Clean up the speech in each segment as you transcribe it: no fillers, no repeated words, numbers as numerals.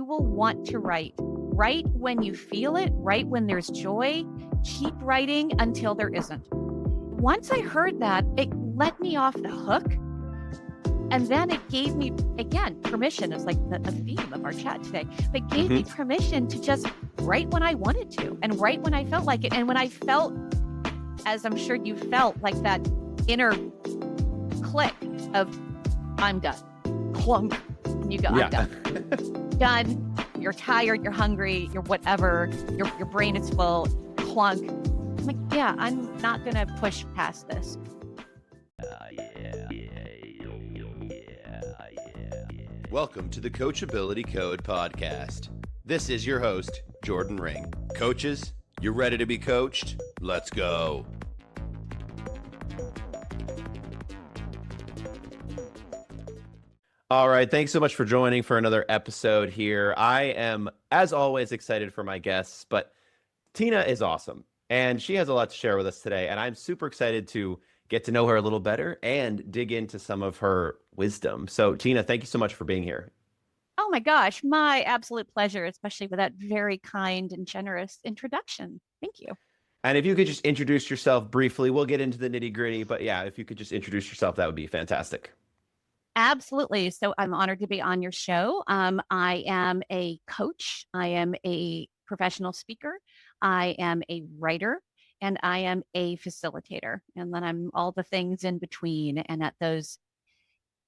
will want to write. Write when you feel it, write when there's joy. Keep writing until there isn't. Once I heard that, it let me off the hook. And then it gave me, again, permission. It's like a theme of our chat today. But it gave me permission to just write when I wanted to and write when I felt like it. And when I felt, as I'm sure you felt, like that inner click of, I'm done. Clunk. And you go, I'm done. Done. You're tired, you're hungry, you're whatever. Your brain is full. Clunk. I'm like, yeah, I'm not going to push past this. Welcome to the Coachability Code podcast. This is your host, Jordan Ring. Coaches, you ready to be coached? Let's go. All right, thanks so much for joining for another episode here. I am, as always, excited for my guests, but Tina is awesome, and she has a lot to share with us today, and I'm super excited to get to know her a little better and dig into some of her wisdom. So, Tina, thank you so much for being here. Oh my gosh, my absolute pleasure, especially with that very kind and generous introduction. Thank you. And if you could just introduce yourself briefly, we'll get into the nitty-gritty, but yeah, if you could just introduce yourself, that would be fantastic. Absolutely. So I'm honored to be on your show. I am a coach. I am a professional speaker. I am a writer. And I am a facilitator. And then I'm all the things in between and at those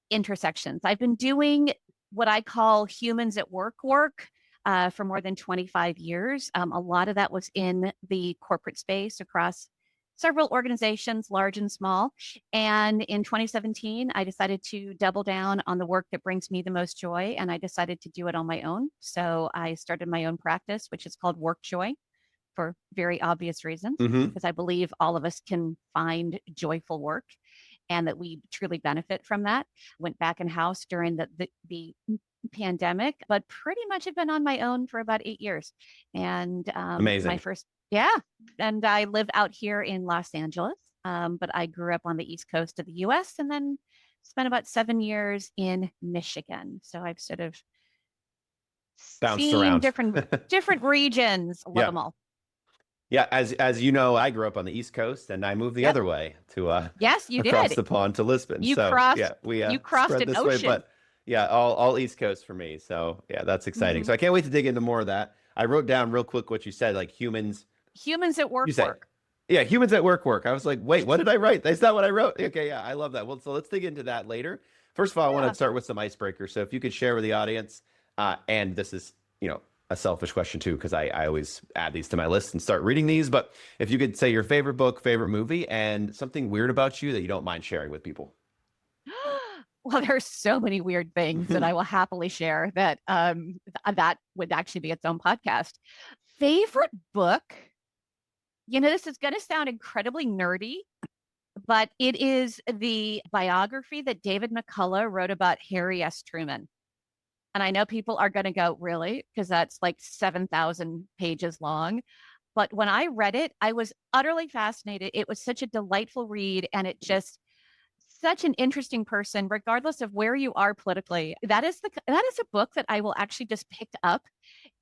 intersections. I've been doing what I call humans at work for more than 25 years. A lot of that was in the corporate space across several organizations, large and small. And in 2017, I decided to double down on the work that brings me the most joy. And I decided to do it on my own. So I started my own practice, which is called Work Joy, for very obvious reasons, because I believe all of us can find joyful work and that we truly benefit from that. Went back in house during the pandemic, but pretty much have been on my own for about 8 years. And Amazing. And I live out here in Los Angeles, but I grew up on the East Coast of the US and then spent about 7 years in Michigan. So I've sort of bounced seen around different regions. Love them all. Yeah, as you know, I grew up on the East Coast, and I moved the other way to yes, you across did. the pond to Lisbon. You crossed an ocean. Way, but yeah, all East Coast for me. So yeah, that's exciting. So I can't wait to dig into more of that. I wrote down real quick what you said, like humans at work. Yeah, humans at work. I was like, wait, what did I write? That's not what I wrote. Okay, yeah, I love that. Well, so let's dig into that later. First of all, I want to start with some icebreakers. So if you could share with the audience, and this is, a selfish question too, because I always add these to my list and start reading these. But if you could say your favorite book, favorite movie, and something weird about you that you don't mind sharing with people. Well, there's so many weird things that I will happily share that that would actually be its own podcast. Favorite book? This is going to sound incredibly nerdy, but it is the biography that David McCullough wrote about Harry S. Truman. And I know people are going to go, really? Because that's like 7,000 pages long. But when I read it, I was utterly fascinated. It was such a delightful read. And it just, such an interesting person, regardless of where you are politically. That is a book that I will actually just pick up.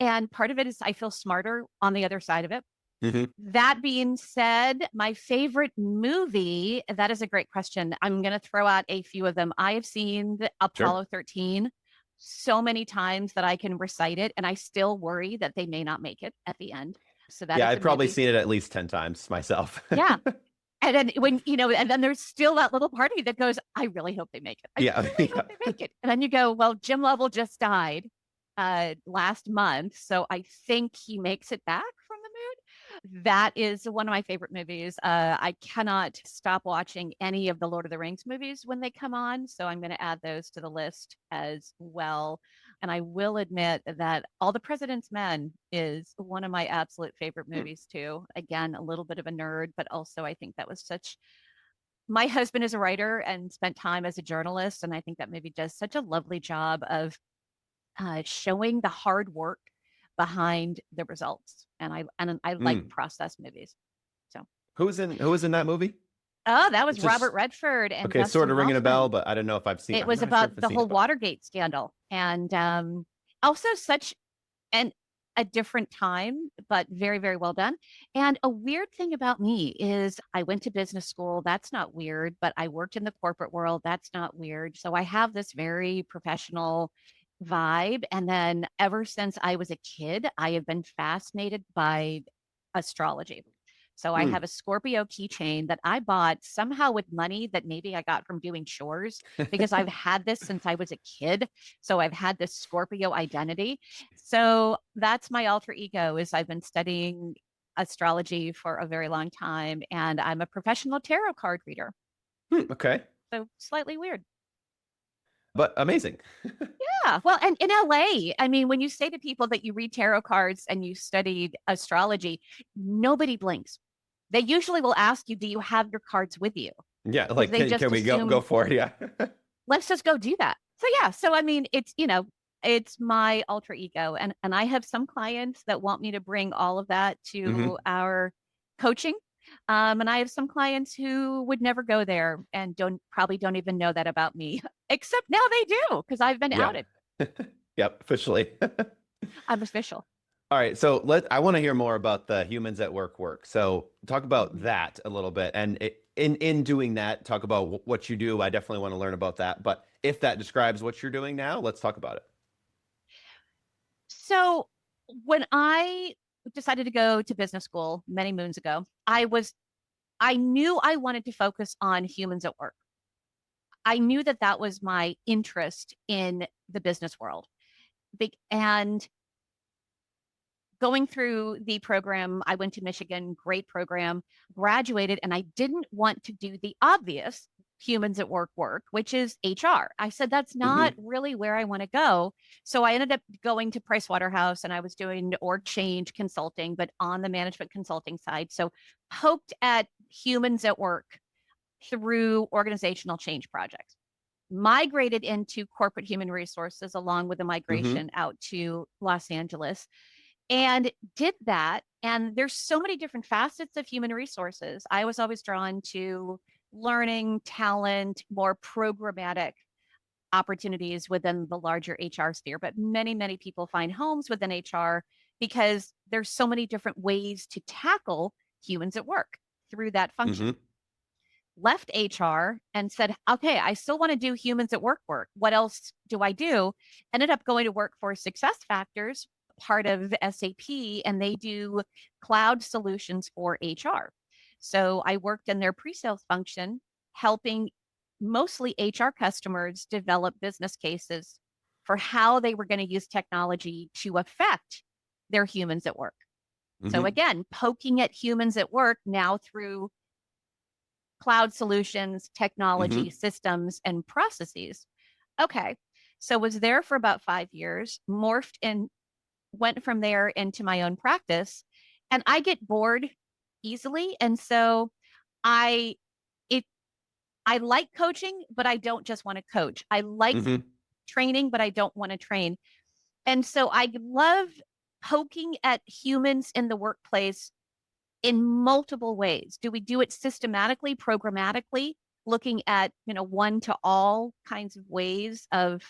And part of it is I feel smarter on the other side of it. That being said, my favorite movie, that is a great question. I'm going to throw out a few of them. I have seen the Apollo 13 so many times that I can recite it, and I still worry that they may not make it at the end. So that I've probably seen it at least 10 times myself. Yeah. And then and then there's still that little part of you that goes, I really hope they make it. I really hope they make it. And then you go, well, Jim Lovell just died last month, so I think he makes it back from the moon. That is one of my favorite movies. I cannot stop watching any of the Lord of the Rings movies when they come on, so I'm going to add those to the list as well. And I will admit that All the President's Men is one of my absolute favorite movies too. Again, a little bit of a nerd, but also I think that was my husband is a writer and spent time as a journalist, and I think that movie does such a lovely job of showing the hard work behind the results. And I like process movies. So who was in that movie? Oh, that was Robert Redford. And okay, Dustin sort of ringing Hoffman. a bell, but I don't know if I've seen it. It was about the whole Watergate scandal. And also such and a different time, but very, very well done. And a weird thing about me is I went to business school. That's not weird, but I worked in the corporate world. That's not weird. So I have this very professional vibe. And then ever since I was a kid, I have been fascinated by astrology. So I Hmm. have a Scorpio keychain that I bought somehow with money that maybe I got from doing chores because I've had this since I was a kid. So I've had this Scorpio identity. So that's my alter ego is I've been studying astrology for a very long time and I'm a professional tarot card reader. Okay. So slightly weird. But amazing. Yeah. Well, and in LA, I mean, when you say to people that you read tarot cards and you studied astrology, nobody blinks. They usually will ask you, do you have your cards with you? Yeah, Because like they can just we go assume, for it? Yeah. let's just go do that. So yeah, so I mean, it's my alter ego. And I have some clients that want me to bring all of that to Hmm. our coaching. And I have some clients who would never go there and don't even know that about me, except now they do because I've been Yeah. outed. Yep, officially. I'm official. All right, so I want to hear more about the humans at work. So talk about Mhm. that a little bit, and in doing that, talk about what you do. I definitely want to learn about that. But if that describes what you're doing now, let's talk about it. So when I decided to go to business school many moons ago, I knew I wanted to focus on humans at work. I knew that that was my interest in the business world. And going through the program, I went to Michigan, great program, graduated, and I didn't want to do the obvious humans at work, which is HR. I said, that's not Hmm. really where I want to go. So I ended up going to Price Waterhouse and I was doing org change consulting, but on the management consulting side. So poked at humans at work through organizational change projects. Migrated into corporate human resources along with the Hmm. migration out to Los Angeles and did that. And there's so many different facets of human resources. I was always drawn to learning, talent, more programmatic opportunities within the larger HR sphere. But many, many people find homes within HR because there's so many different ways to tackle humans at work through that function. Hmm. Left HR and said, okay, I still want to do humans at work. What else do I do? Ended up going to work for Success Factors, part of SAP, and they do cloud solutions for HR. So I worked in their pre-sales function, helping mostly HR customers develop business cases for how they were going to use technology to affect their humans at work. So Hmm. again, poking at humans at work now through cloud solutions, technology, Hmm. systems, and processes. Okay. So was there for about 5 years, morphed and went from there into my own practice. And I get bored easily. And so I it I like coaching, but I don't just want to coach. I like Hmm. training, but I don't want to train. And so I love poking at humans in the workplace in multiple ways. Do we do it systematically, programmatically, looking at, one to all kinds of ways of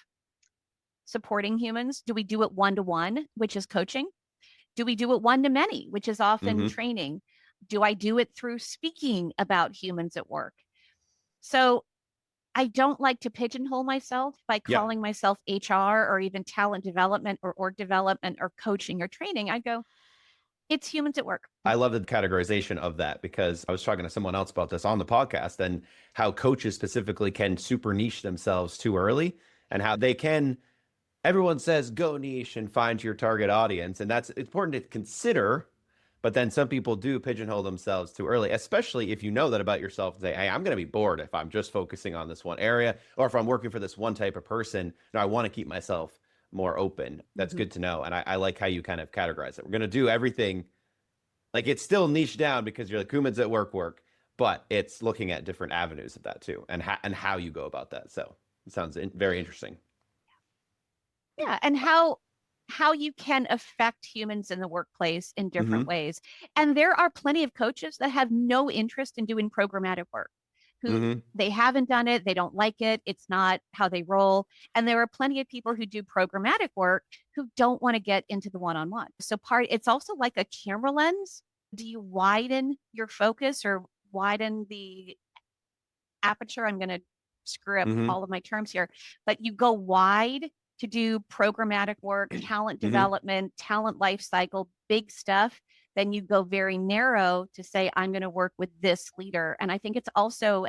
supporting humans? Do we do it one to one, which is coaching? Do we do it one to many, which is often Hmm. training? Do I do it through speaking about humans at work? So I don't like to pigeonhole myself by Yeah. calling myself HR or even talent development or org development or coaching or training. I go, it's humans at work. I love the categorization of that because I was talking to someone else about this on the podcast and how coaches specifically can super niche themselves too early and how they can everyone says go niche and find your target audience, and that's important to consider. But then some people do pigeonhole themselves too early, especially if you know that about yourself and say, hey, I'm going to be bored if I'm just focusing on this one area or if I'm working for this one type of person. No, I want to keep myself more open. That's Mhm. good to know. And I like how you kind of categorize it. We're going to do everything like it's still niche down because you're like humans at work, but it's looking at different avenues of that too and how you go about that. So it sounds very interesting. Yeah, and how you can affect humans in the workplace in different Hmm. ways. And there are plenty of coaches that have no interest in doing programmatic work. who Mm-hmm. they haven't done it, they don't like it, it's not how they roll. And there are plenty of people who do programmatic work who don't want to get into the one-on-one. So it's also like a camera lens. Do you widen your focus or widen the aperture? I'm going to screw up Mm-hmm. all of my terms here, but you go wide to do programmatic work, talent Mm-hmm. development, talent life cycle, big stuff. Then you go very narrow to say, I'm going to work with this leader. And I think it's also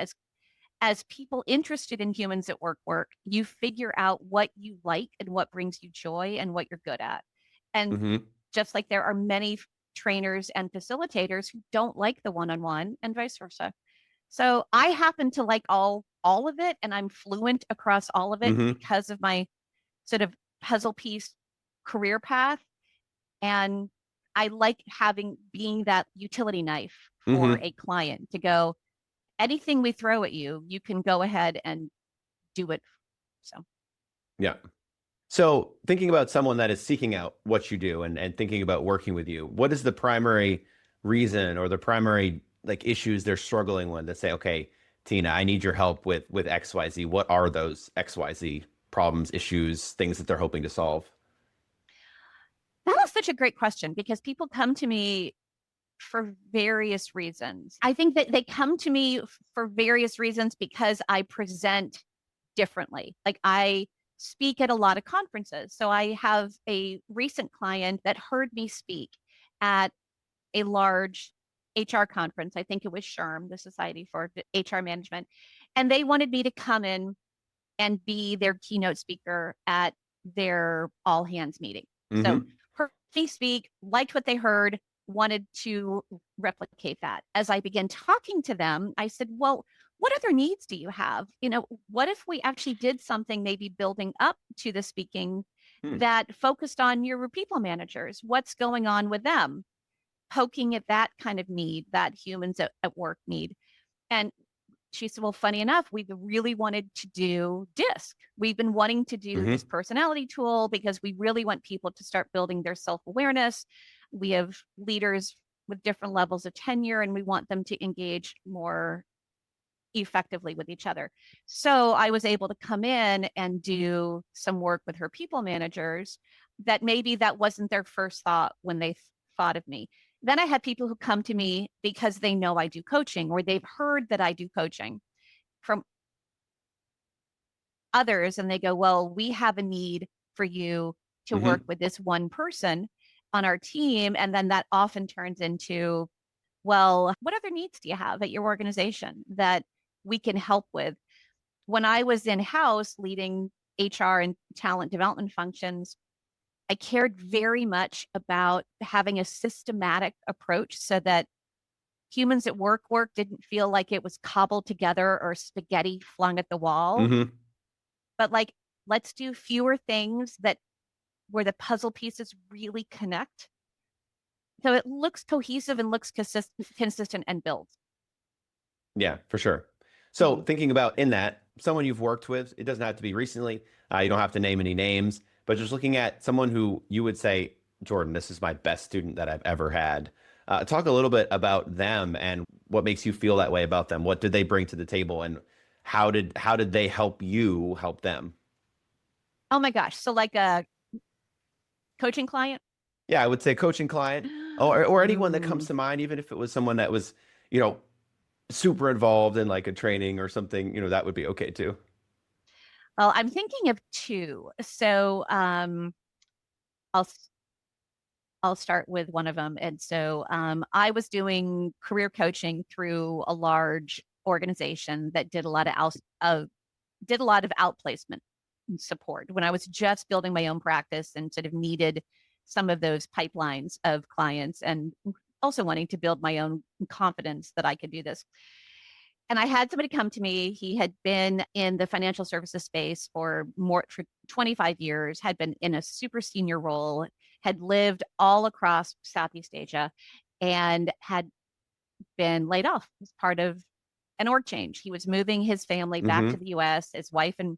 as people interested in humans at work, you figure out what you like and what brings you joy and what you're good at. And Mm-hmm. just like there are many trainers and facilitators who don't like the one-on-one and vice versa. So I happen to like all of it, and I'm fluent across all of it Mm-hmm. because of my sort of puzzle piece career path. And I like being that utility knife for Mm-hmm. a client to go, anything we throw at you, you can go ahead and do it. So Yeah. So thinking about someone that is seeking out what you do and thinking about working with you, what is the primary reason or the primary like issues they're struggling with that say, okay, Tina, I need your help with XYZ. What are those XYZ problems, issues, things that they're hoping to solve? that is such a great question because people come to me for various reasons. I think that they come to me for various reasons because I present differently. Like I speak at a lot of conferences. So I have a recent client that heard me speak at a large HR conference. I think it was SHRM, the Society for HR Management. And they wanted me to come in and be their keynote speaker at their all hands meeting. So Mm-hmm. heard me speak, liked what they heard, wanted to replicate that. As I began talking to them, I said, well, what other needs do you have? What if we actually did something maybe building up to the speaking Hmm. that focused on your people managers? What's going on with them? Poking at that kind of need, that humans at work need. And she said, well, funny enough, we really wanted to do DISC. We've been wanting to do this Mm-hmm. personality tool because we really want people to start building their self awareness. We have leaders with different levels of tenure, and we want them to engage more effectively with each other. So I was able to come in and do some work with her people managers that maybe that wasn't their first thought when they thought of me. Then I had people who come to me because they know I do coaching or they've heard that I do coaching from others and they go, well, we have a need for you to work Mm-hmm. with this one person on our team. And then that often turns into, well, what other needs do you have at your organization that we can help with? When I was in house leading HR and talent development functions, I cared very much about having a systematic approach so that humans at work didn't feel like it was cobbled together or spaghetti flung at the wall, Mm-hmm. but like, let's do fewer things that where the puzzle pieces really connect. So it looks cohesive and looks consistent and builds. Yeah, for sure. So Mhm. thinking about in that, someone you've worked with, it doesn't have to be recently. You don't have to name any names, but just looking at someone who you would say, Jordan, this is my best student that I've ever had. Talk a little bit about them and what makes you feel that way about them. What did they bring to the table, and how did they help you help them? Oh my gosh. So like a coaching client. Yeah, I would say coaching client or anyone that comes Ooh. to mind, even if it was someone that was, you know, super involved in like a training or something, that would be okay too. Well, I'm thinking of two. So I'll I'll start with one of them. And so I was doing career coaching through a large organization that did a lot of did a lot of outplacement support when I was just building my own practice and sort of needed some of those pipelines of clients and also wanting to build my own confidence that I could do this. And I had somebody come to me. He had been in the financial services space for 25 years, had been in a super senior role, had lived all across Southeast Asia, and had been laid off as part of an org change. He was moving his family back to Mm-hmm. the US. His wife and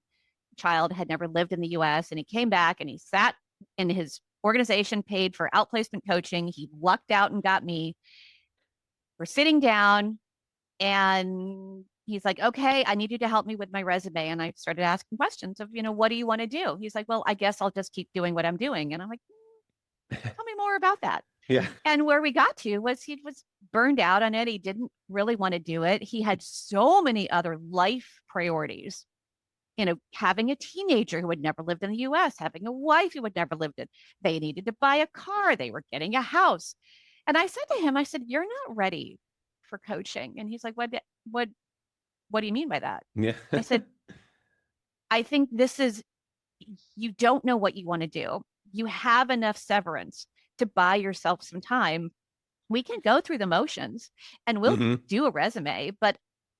child had never lived in the US, and he came back and he sat in his organization, paid for outplacement coaching. He lucked out and got me. We're sitting down and he's like, okay, I need you to help me with my resume. And I started asking questions of, what do you want to do? He's like, well, I guess I'll just keep doing what I'm doing. And I'm like, tell me more about that. Yeah. And where we got to was he was burned out on it. He didn't really want to do it. He had so many other life priorities, having a teenager who had never lived in the US, having a wife who had never lived in. They needed to buy a car. They were getting a house. And I said to him, I said, you're not ready for coaching. And he's like, what do you mean by that? Yeah. I said, I think this is, you don't know what you want to do. You have enough severance to buy yourself some time. We can go through the motions and we'll Hmm. do a resume, but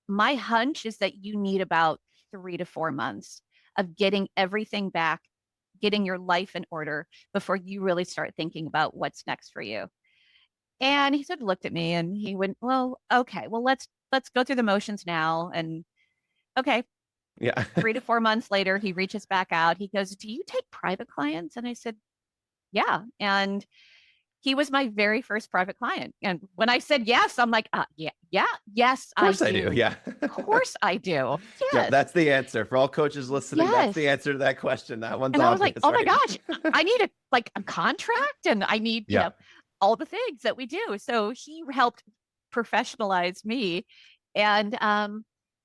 my hunch is that you need about 3 to 4 months of getting everything back, getting your life in order before you really start thinking about what's next for you. And he sort of looked at me and he went, well, okay, well, let's go through the motions now. And okay, Yeah. 3 to 4 months later, he reaches back out. He goes, do you take private clients? And I said, yeah. And he was my very first private client. And when I said yes, I'm like, yeah, yes, Of I course I do. do. Yeah. Of course I do. Yep, Yes, that's the answer. For all coaches listening, that's the yes. answer to that question. That one's And I was like, obvious, oh my right? gosh, I need a contract and I need, Yeah. all the things that we do. So he helped professionalize me. And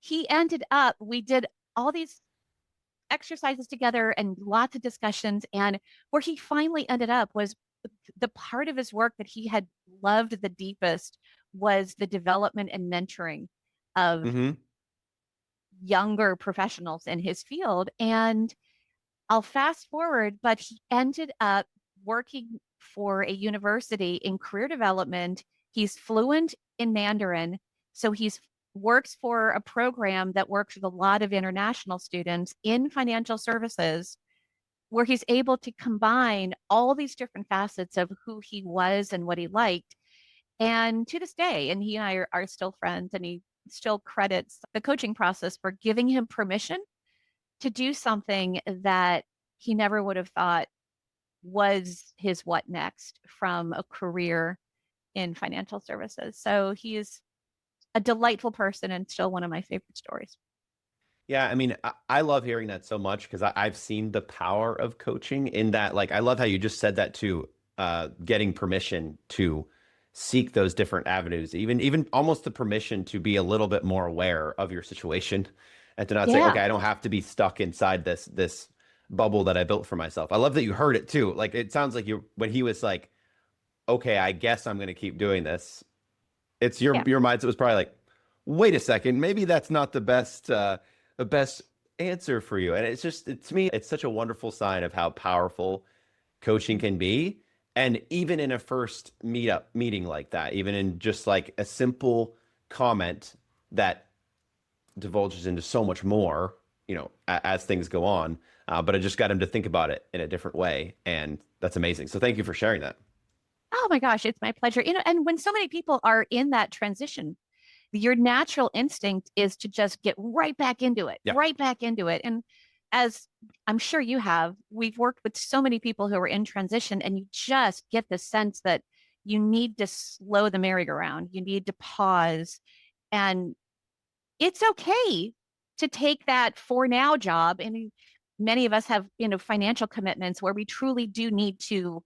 he ended up, we did all these exercises together and lots of discussions. And where he finally ended up was the part of his work that he had loved the deepest was the development and mentoring of Hmm. younger professionals in his field. And I'll fast forward, but he ended up working for a university in career development. He's fluent in Mandarin. So he's works for a program that works with a lot of international students in financial services where he's able to combine all these different facets of who he was and what he liked. And to this day, and he and I are still friends, and he still credits the coaching process for giving him permission to do something that he never would have thought was his what next from a career in financial services. So he is a delightful person and still one of my favorite stories. Yeah, I mean, I love hearing that so much because I've seen the power of coaching in that. Like, I love how you just said that too, getting permission to seek those different avenues, even almost the permission to be a little bit more aware of your situation and to not say, Yeah. okay, I don't have to be stuck inside this bubble that I built for myself. I love that you heard it too. Like, it sounds like you when he was like, okay, I guess I'm going to keep doing this. It's Yeah. your mindset was probably like, wait a second, maybe that's not the best answer for you. And it's just to me, it's such a wonderful sign of how powerful coaching can be. And even in a first meeting like that, even in just like a simple comment that divulges into so much more, as things go on. But I just got him to think about it in a different way, and that's amazing. So thank you for sharing that. Oh my gosh, it's my pleasure. And when so many people are in that transition, your natural instinct is to just get right back into it, Yeah. right back into it. And as I'm sure you have, we've worked with so many people who are in transition, and you just get the sense that you need to slow the merry-go-round. You need to pause. And it's okay to take that for now job. And many of us have, financial commitments where we truly do need to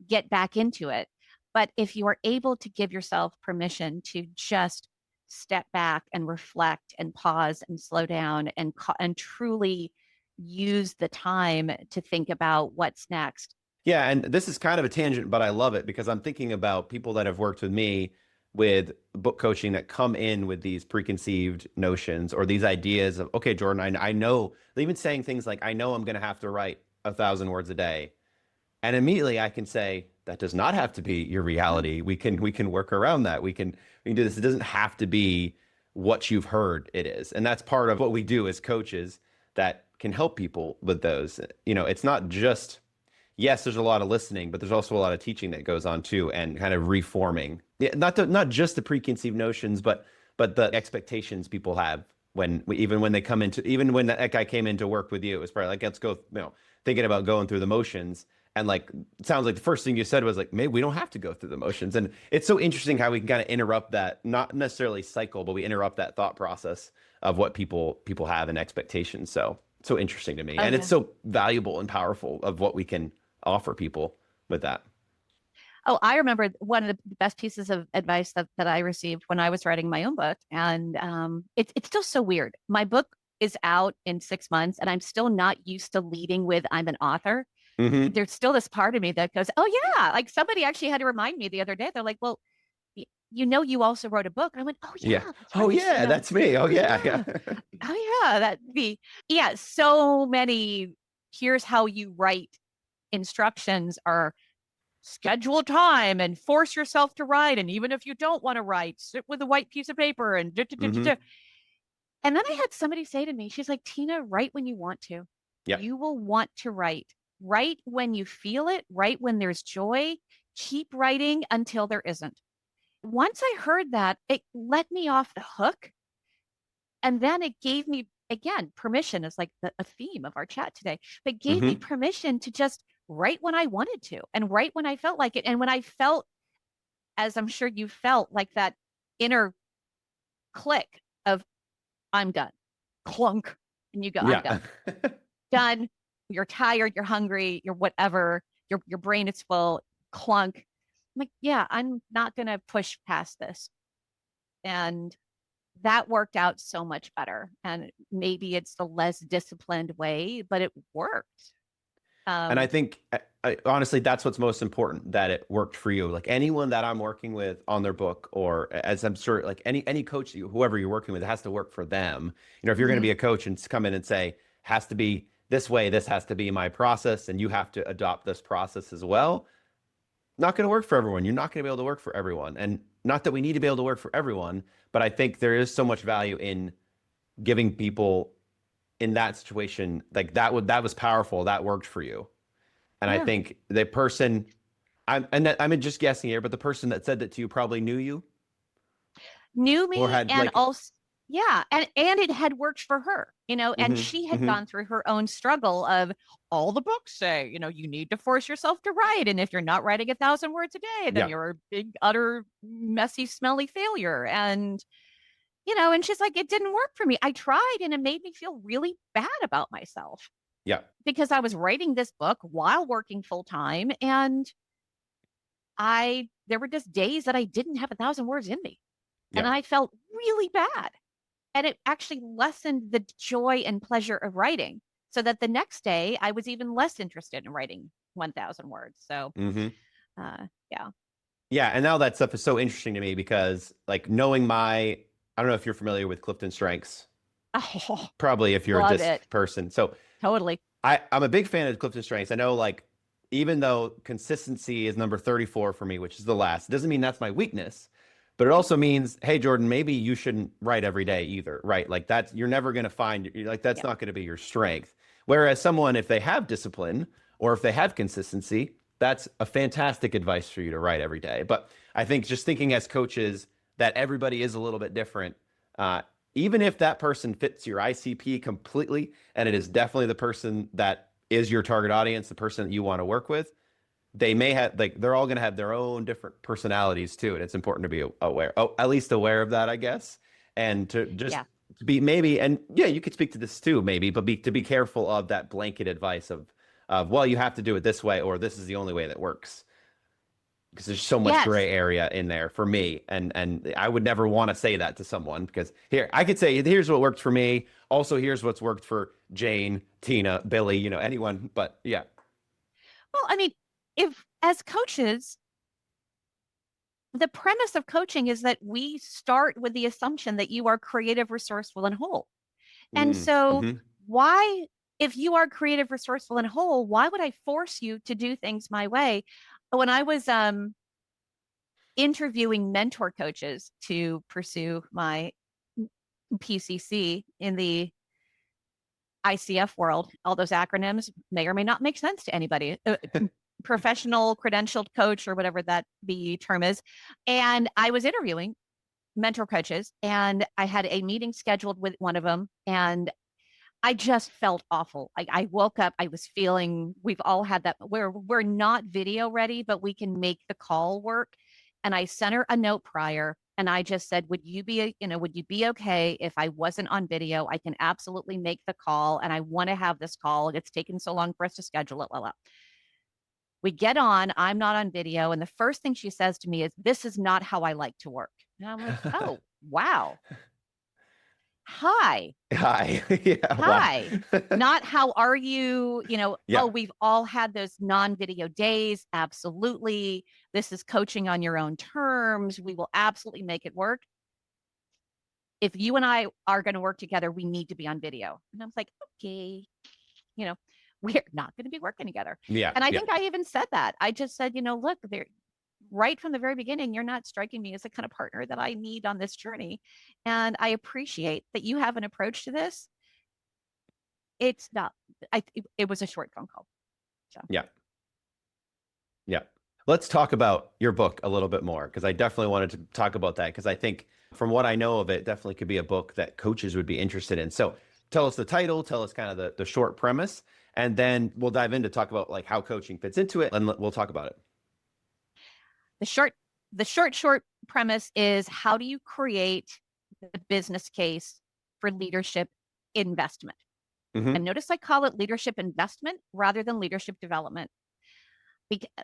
get back into it. But if you are able to give yourself permission to just step back and reflect and pause and slow down and truly use the time to think about what's next. Yeah, and this is kind of a tangent, but I love it because I'm thinking about people that have worked with me with book coaching that come in with these preconceived notions or these ideas of, okay, Jordan, I know, even saying things like, I know I'm going to have to write 1,000 words a day. And immediately I can say, that does not have to be your No. reality. We can work around that. We can do this. It doesn't have to be what you've heard it is. And that's part of what we do as coaches that can help people with those. It's not just yes, there's a lot of listening, but there's also a lot of teaching that goes on too, and kind of reforming. Yeah, not just the preconceived notions, but the expectations people have even when they come into even when that guy came in to work with you, it was probably like let's go, thinking about going through the motions, And like, it sounds like the first thing you said was like, maybe we don't have to go through the motions. And it's so interesting how we can kind of interrupt that, not necessarily cycle, but we interrupt that thought process of what people have and expectations. So interesting to me. Oh And it's yeah. so valuable and powerful of what we can offer people with that. Oh, I remember one of the best pieces of advice that I received when I was writing my own book. And it's still so weird. My book is out in 6 months, and I'm still not used to leading with I'm an author. Hmm. There's still this part of me that goes, oh yeah, like somebody actually had to remind me the other day. They're like, well, you also wrote a book. I went, oh Yeah. yeah, that's Oh right. yeah, that's me. Oh Oh yeah. Yeah. yeah, oh yeah, that be yeah. So many. Here's how you write instructions are schedule time and force yourself to write. And even if you don't want to write, sit with a white piece of paper and da, da, da, da, Hmm. da. And then I had somebody say to me, she's like, Tina, write when you want to. Yeah. You will want to write. Write when you feel it, write when there's joy. Keep writing until there isn't. Once I heard that, it let me off the hook. And then it gave me, again, permission is like a theme of our chat today, but gave me Hmm. permission to just write when I wanted to and write when I felt like it. And when I felt, as I'm sure you felt, like that inner click of, I'm done, clunk, and you go, I'm Yeah. done, done. You're tired, you're hungry, you're whatever, your brain is full, clunk. I'm like, yeah, I'm not going to push past this. And that worked out so much better. And maybe it's the less disciplined way, but it worked. And I Um, think, honestly, that's what's most important, that it worked for you. Like anyone that I'm working with on their book, or as I'm sure, like any coach, whoever you're working with, it has to work for them. If you're going to mhm. be a coach and come in and say, has to be this way, this has to be my process, and you have to adopt this process as well, not going to work for everyone. You're not going to be able to work for everyone. And not that we need to be able to work for everyone, but I think there is so much value in giving people in that situation, like that was powerful. That worked for you. And I Yeah. think the person, I'm just guessing here, but the person that said that to you probably knew you Knew or me had and like, also yeah, and it had worked for her, and hmm, she had hmm, gone through her own struggle of all the books say, you need to force yourself to write. And if you're not writing 1,000 words a day, then yeah, you're a big, utter, messy, smelly failure. And she's like, it didn't work for me. I tried and it made me feel really bad about myself yeah, because I was writing this book while working full time. And there were just days that I didn't have 1,000 words in me. And yeah, I felt really bad. And it actually lessened the joy and pleasure of writing so that the next day I was even less interested in writing 1,000 words. So, hmm, yeah. yeah. And now that stuff is so interesting to me because like knowing I don't know if you're familiar with Clifton Strengths, Oh, probably if you're a love disc it. person. So Totally. I'm a big fan of Clifton Strengths. I know, like, even though consistency is number 34 for me, which is the last, it doesn't mean that's my weakness, but it also means, hey, Jordan, maybe you shouldn't write every day either, right? Like that's you're never going to find you're like that's Yeah. not going to be your strength. Whereas someone, if they have discipline or if they have consistency, that's a fantastic advice for you to write every day. But I think just thinking as coaches that everybody is a little bit different. Uh, Even if that person fits your ICP completely, and it is definitely the person that is your target audience, the person that you want to work with, they may have like they're all going to have their own different personalities too, and it's important to be aware, at least aware of that, I guess, and to just Yeah. to be maybe, and yeah, you could speak to this too, maybe, but to be careful of that blanket advice of well, you have to do it this way, or this is the only way that works because there's so much Yes. gray area in there for me, and I would never want to say that to someone because here I could say here's what worked for me, also here's what's worked for Jane, Tina, Billy, anyone, but yeah. Well, I mean, if as coaches, the premise of coaching is that we start with the assumption that you are creative, resourceful, and whole. And Mm, so, hmm. why, if you are creative, resourceful, and whole, why would I force you to do things my way? When I was interviewing mentor coaches to pursue my PCC in the ICF world, all those acronyms may or may not make sense to anybody. Professional credentialed coach or whatever that the term is. And I was interviewing mentor coaches and I had a meeting scheduled with one of them. And I just felt awful. I woke up, I was feeling, we've all had that where we're not video ready, but we can make the call work. And I sent her a note prior and I just said, would you be, would you be okay if I wasn't on video? I can absolutely make the call and I want to have this call. It's taken so long for us to schedule it. We get on, I'm not on video. And the first thing she says to me is, this is not how I like to work. And I'm like, oh, wow. Hi. Hi. Yeah. Wow. Hi. Not how are you? Yeah. Oh, we've all had those non-video days. Absolutely. This is coaching on your own terms. We will absolutely make it work. If you and I are going to work together, we need to be on video. And I was like, okay, you know, we're not going to be working together. Yeah. And I Yeah. think I even said that. I just said, look, there, right from the very beginning, you're not striking me as the kind of partner that I need on this journey. And I appreciate that you have an approach to this. It's not, it was a short phone call. So. Yeah. Yeah. Let's talk about your book a little bit more because I definitely wanted to talk about that because I think from what I know of it, definitely could be a book that coaches would be interested in. So tell us the title, tell us kind of the short premise, and then we'll dive in to talk about like how coaching fits into it, and we'll talk about it. The short premise is, how do you create the business case for leadership investment? Mm-hmm. And notice I call it leadership investment rather than leadership development.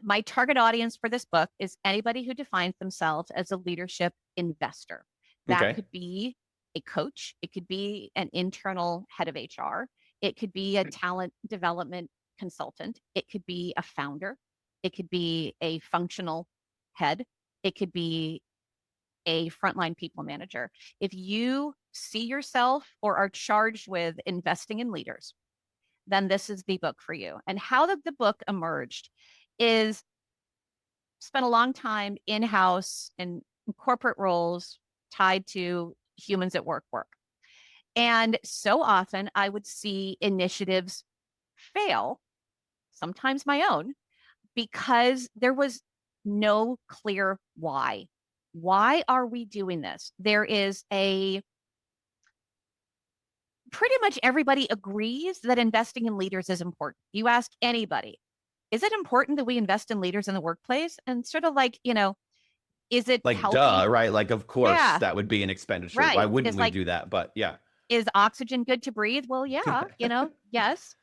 My target audience for this book is anybody who defines themselves as a leadership investor. That Okay. could be a coach, it could be an internal head of HR, it could be a talent development consultant, it could be a founder, it could be a functional head, it could be a frontline people manager. If you see yourself or are charged with investing in leaders, then this is the book for you. And how the book emerged is, spent a long time in-house in corporate roles tied to humans at work. And so often I would see initiatives fail, sometimes my own, because there was no clear why. Why are we doing this? There is pretty much everybody agrees that investing in leaders is important. You ask anybody, is it important that we invest in leaders in the workplace? And sort of like, is it Like, duh, healthy? right? Like, of course, Yeah, that would be an expenditure. Why right. wouldn't It's we like, do that? But yeah. is oxygen good to breathe? Well, yeah, yes.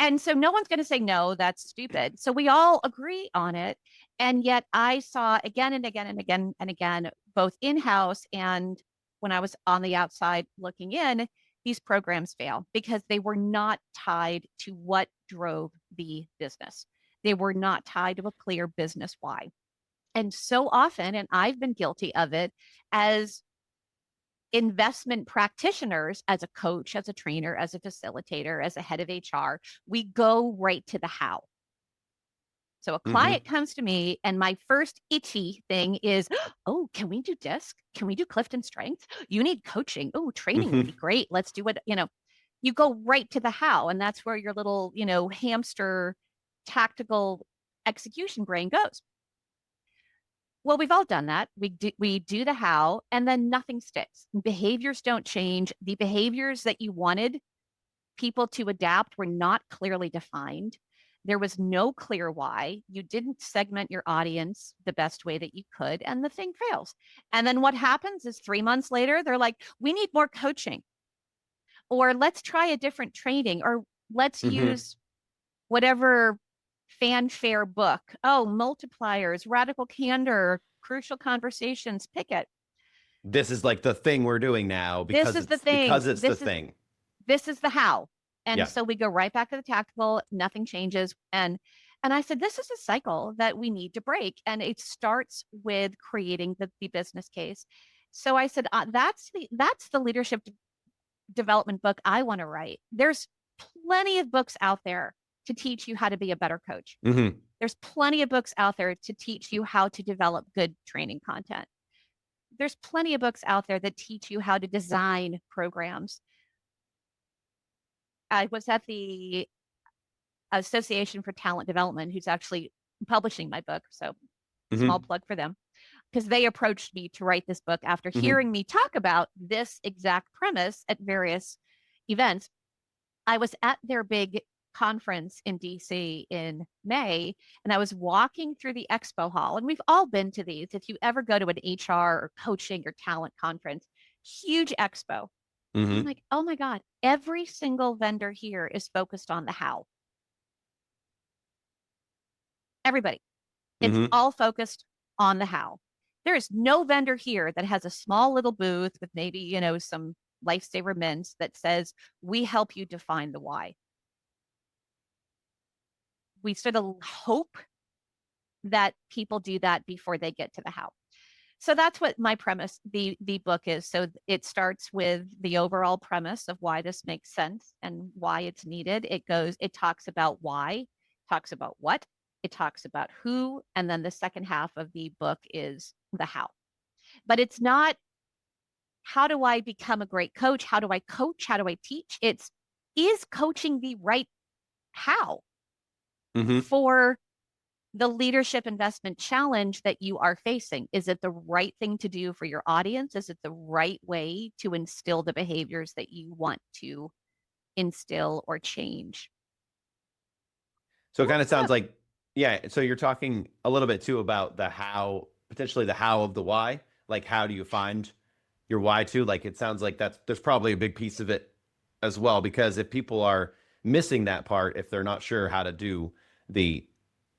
And so no one's going to say, no, that's stupid. So we all agree on it. And yet I saw again and again and again and again, both in house and when I was on the outside looking in, these programs fail because they were not tied to what drove the business. They were not tied to a clear business why. And so often, and I've been guilty of it as investment practitioners, as a coach, as a trainer, as a facilitator, as a head of HR, we go right to the how. So a Mm-hmm. client comes to me and my first itchy thing is, oh, can we do disc? Can we do Clifton strength? You need coaching. Oh, training would Mm-hmm. be great. Let's do it. You go right to the how. And that's where your little, hamster tactical execution brain goes. Well, we've all done that. We do the how, and then nothing sticks. Behaviors don't change. The behaviors that you wanted people to adapt were not clearly defined. There was no clear why. You didn't segment your audience the best way that you could, and the thing fails. And then what happens is 3 months later, they're like, we need more coaching, or let's try a different training, or let's Mm-hmm. use whatever fanfare book. Oh, multipliers, radical candor, crucial conversations, pick it. This is like the thing we're doing now This because is the it's thing. the This is thing. this is the how. And Yeah. so we go right back to the tactical, nothing changes. And I said, this is a cycle that we need to break. And it starts with creating the business case. So I said, that's the leadership development book I want to write. There's plenty of books out there to teach you how to be a better coach. Mm-hmm. There's plenty of books out there to teach you how to develop good training content. There's plenty of books out there that teach you how to design programs. I was at the Association for Talent Development, who's actually publishing my book. So, small Mm-hmm. plug for them, because they approached me to write this book after Mm-hmm. hearing me talk about this exact premise at various events. I was at their big conference in DC in May, and I was walking through the expo hall. And we've all been to these. If you ever go to an HR or coaching or talent conference, huge expo. I'm Mm-hmm. like, oh my God, every single vendor here is focused on the how. Everybody. It's Mm-hmm. all focused on the how. There is no vendor here that has a small little booth with maybe, some lifesaver mints that says, we help you define the why. We sort of hope that people do that before they get to the how. So that's what my premise, the book is. So it starts with the overall premise of why this makes sense and why it's needed. It talks about why, talks about what, it talks about who, and then the second half of the book is the how. But it's not how do I become a great coach? How do I coach? How do I teach? It's is coaching the right how Mm-hmm. for the leadership investment challenge that you are facing? Is it the right thing to do for your audience? Is it the right way to instill the behaviors that you want to instill or change? So it Well, kind of kind sounds of, like, yeah. So you're talking a little bit too about the how, potentially the how of the why. Like, how do you find your why too? Like, it sounds like there's probably a big piece of it as well, because if people are missing that part, if they're not sure how to do the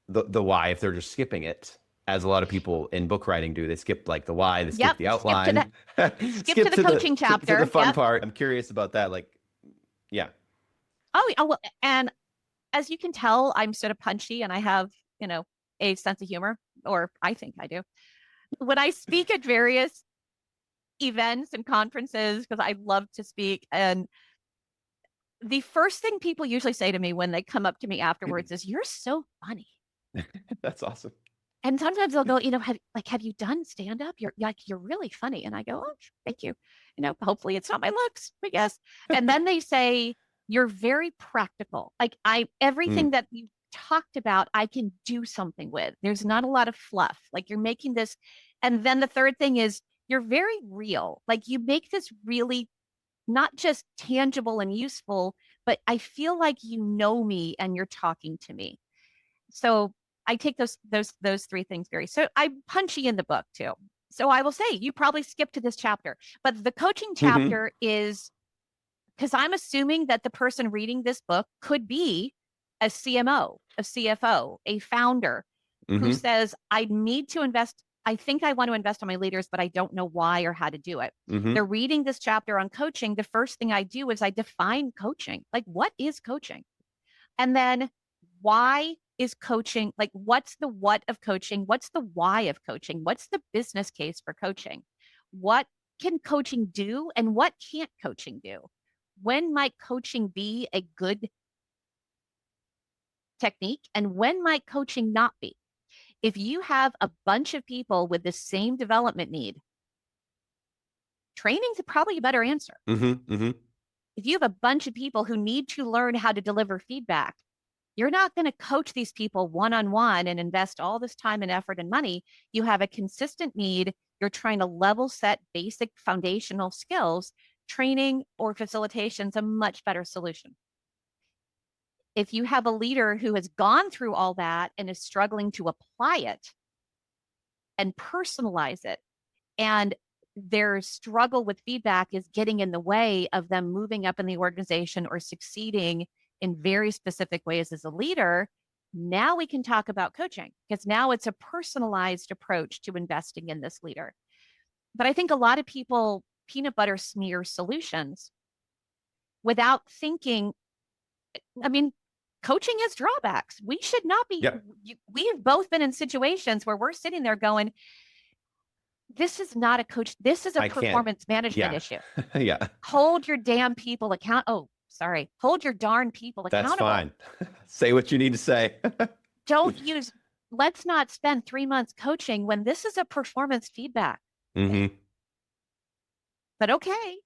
the why, if they're just skipping it, as a lot of people in book writing do, they skip like the why, they skip yep, the outline, skip to skip the to coaching to the chapter. fun Yep. part. I'm curious about that. Like, yeah. Oh, well, and as you can tell, I'm sort of punchy and I have, you know, a sense of humor, or I think I do. When I speak at various events and conferences, because I love to speak, and the first thing people usually say to me when they come up to me afterwards is, "You're so funny." That's awesome. And sometimes they'll go, have you done stand up? You're really funny. And I go, oh, thank you. Hopefully it's not my looks, I guess. And then they say, you're very practical. Like everything Mm. that you talked about, I can do something with. There's not a lot of fluff. Like you're making this. And then the third thing is you're very real. Like you make this really not just tangible and useful, but I feel like you know me and you're talking to me. So I take those three things very. So I'm punchy in the book too. So I will say you probably skipped to this chapter, but the coaching Mm-hmm. chapter is because I'm assuming that the person reading this book could be a CMO, a CFO, a founder who Mm-hmm. says, I need to invest. I think I want to invest on my leaders, but I don't know why or how to do it. Mm-hmm. They're reading this chapter on coaching. The first thing I do is I define coaching. Like, what is coaching? And then why is coaching like what's the what of coaching? What's the why of coaching? What's the business case for coaching? What can coaching do and what can't coaching do? When might coaching be a good technique and when might coaching not be? If you have a bunch of people with the same development need, training's probably a better answer. Mm-hmm. Mm-hmm. If you have a bunch of people who need to learn how to deliver feedback, you're not going to coach these people one on one and invest all this time and effort and money. You have a consistent need. You're trying to level set basic foundational skills. Training or facilitation is a much better solution. If you have a leader who has gone through all that and is struggling to apply it and personalize it, and their struggle with feedback is getting in the way of them moving up in the organization or succeeding in very specific ways as a leader, now we can talk about coaching because now it's a personalized approach to investing in this leader. But I think a lot of people peanut butter smear solutions without thinking, I mean, coaching has drawbacks. We should not be, Yep. we've both been in situations where we're sitting there going, this is not a coach. This is a I can't. performance management Yeah. issue. Yeah. Hold your damn people account. Oh, sorry. Hold your darn people That's accountable. fine. Say what you need to say. Don't use, let's not spend 3 months coaching when this is a performance feedback thing. Mm-hmm. But okay,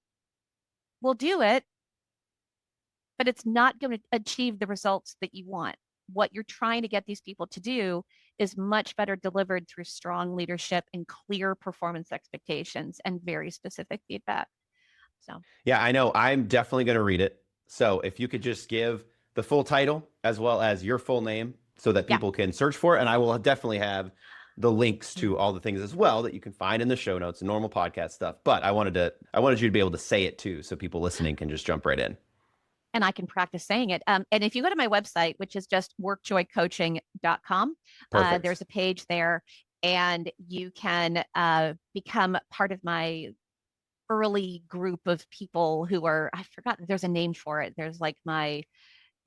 we'll do it, but it's not going to achieve the results that you want. What you're trying to get these people to do is much better delivered through strong leadership and clear performance expectations and very specific feedback. So, Yeah, I know. I'm definitely going to read it. So if you could just give the full title as well as your full name so that Yeah. people can search for it. And I will definitely have the links to all the things as well that you can find in the show notes, normal podcast stuff. But I wanted you to be able to say it too, so people listening can just jump right in. And I can practice saying it. And if you go to my website, which is just workjoycoaching.com, Perfect. there's a page there, and you can become part of my early group of people who are, I forgot, there's a name for it. There's like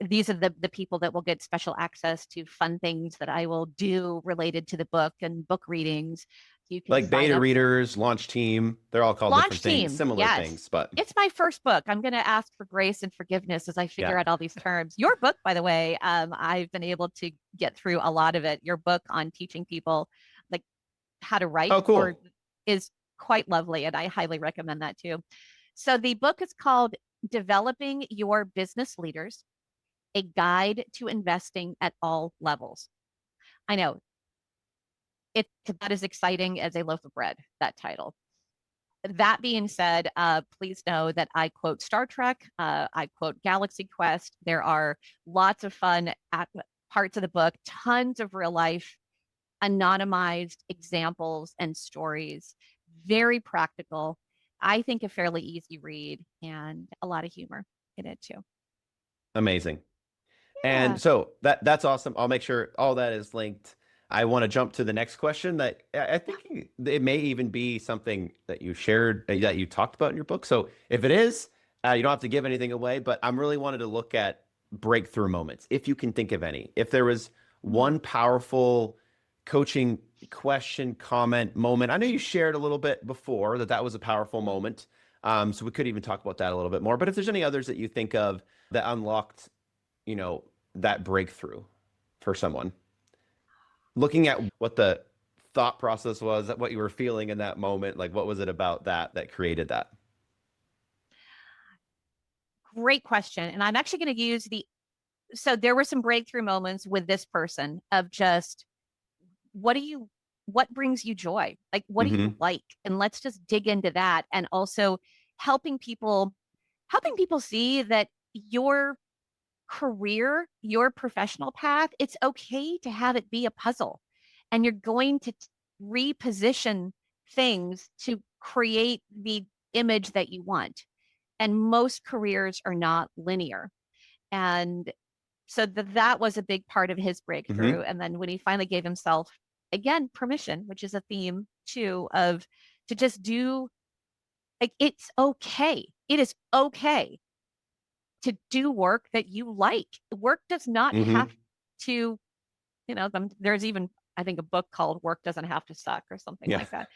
these are the people that will get special access to fun things that I will do related to the book and book readings. You can Like sign beta up. readers, launch team, they're all called Launch different things, team, similar yes. things, but It's my first book. I'm going to ask for grace and forgiveness as I yeah. figure out all these terms. Your book, by the way, I've been able to get through a lot of it. Your book on teaching people like how to write Oh, or cool. is quite lovely, and I highly recommend that too. So the book is called Developing Your Business Leaders, a guide to investing at all levels. I know it's about as exciting as a loaf of bread, that title. That being said, please know that I quote Star Trek, I quote Galaxy Quest. There are lots of fun parts of the book, tons of real life, anonymized examples and stories, very practical. I think a fairly easy read and a lot of humor in it too. Amazing. Yeah. And so that's awesome. I'll make sure all that is linked. I want to jump to the next question that I Yeah. think it may even be something that you shared that you talked about in your book. So if it is, you don't have to give anything away, but I'm really wanted to look at breakthrough moments, if you can think of any. If there was Mm-hmm. one powerful coaching question, comment, moment. I know you shared a little bit before that was a powerful moment. So we could even talk about that a little bit more. But if there's any others that you think of that unlocked, you know, that breakthrough for someone, looking at what the thought process was, what you were feeling in that moment, like what was it about that created that? Great question. And I'm actually going to use so there were some breakthrough moments with this person of just what do you what brings you joy, like what do you Mm-hmm. like, and let's just dig into that. And also helping people see that your career, your professional path, it's okay to have it be a puzzle, and you're going to reposition things to create the image that you want, and most careers are not linear. And so that was a big part of his breakthrough. Mm-hmm. And then when he finally gave himself, again, permission, which is a theme too, of to just do, like, it's okay. It is okay to do work that you like. Work does not have Mm-hmm. to, there's even, I think, a book called Work Doesn't Have to Suck or something Yeah, like that.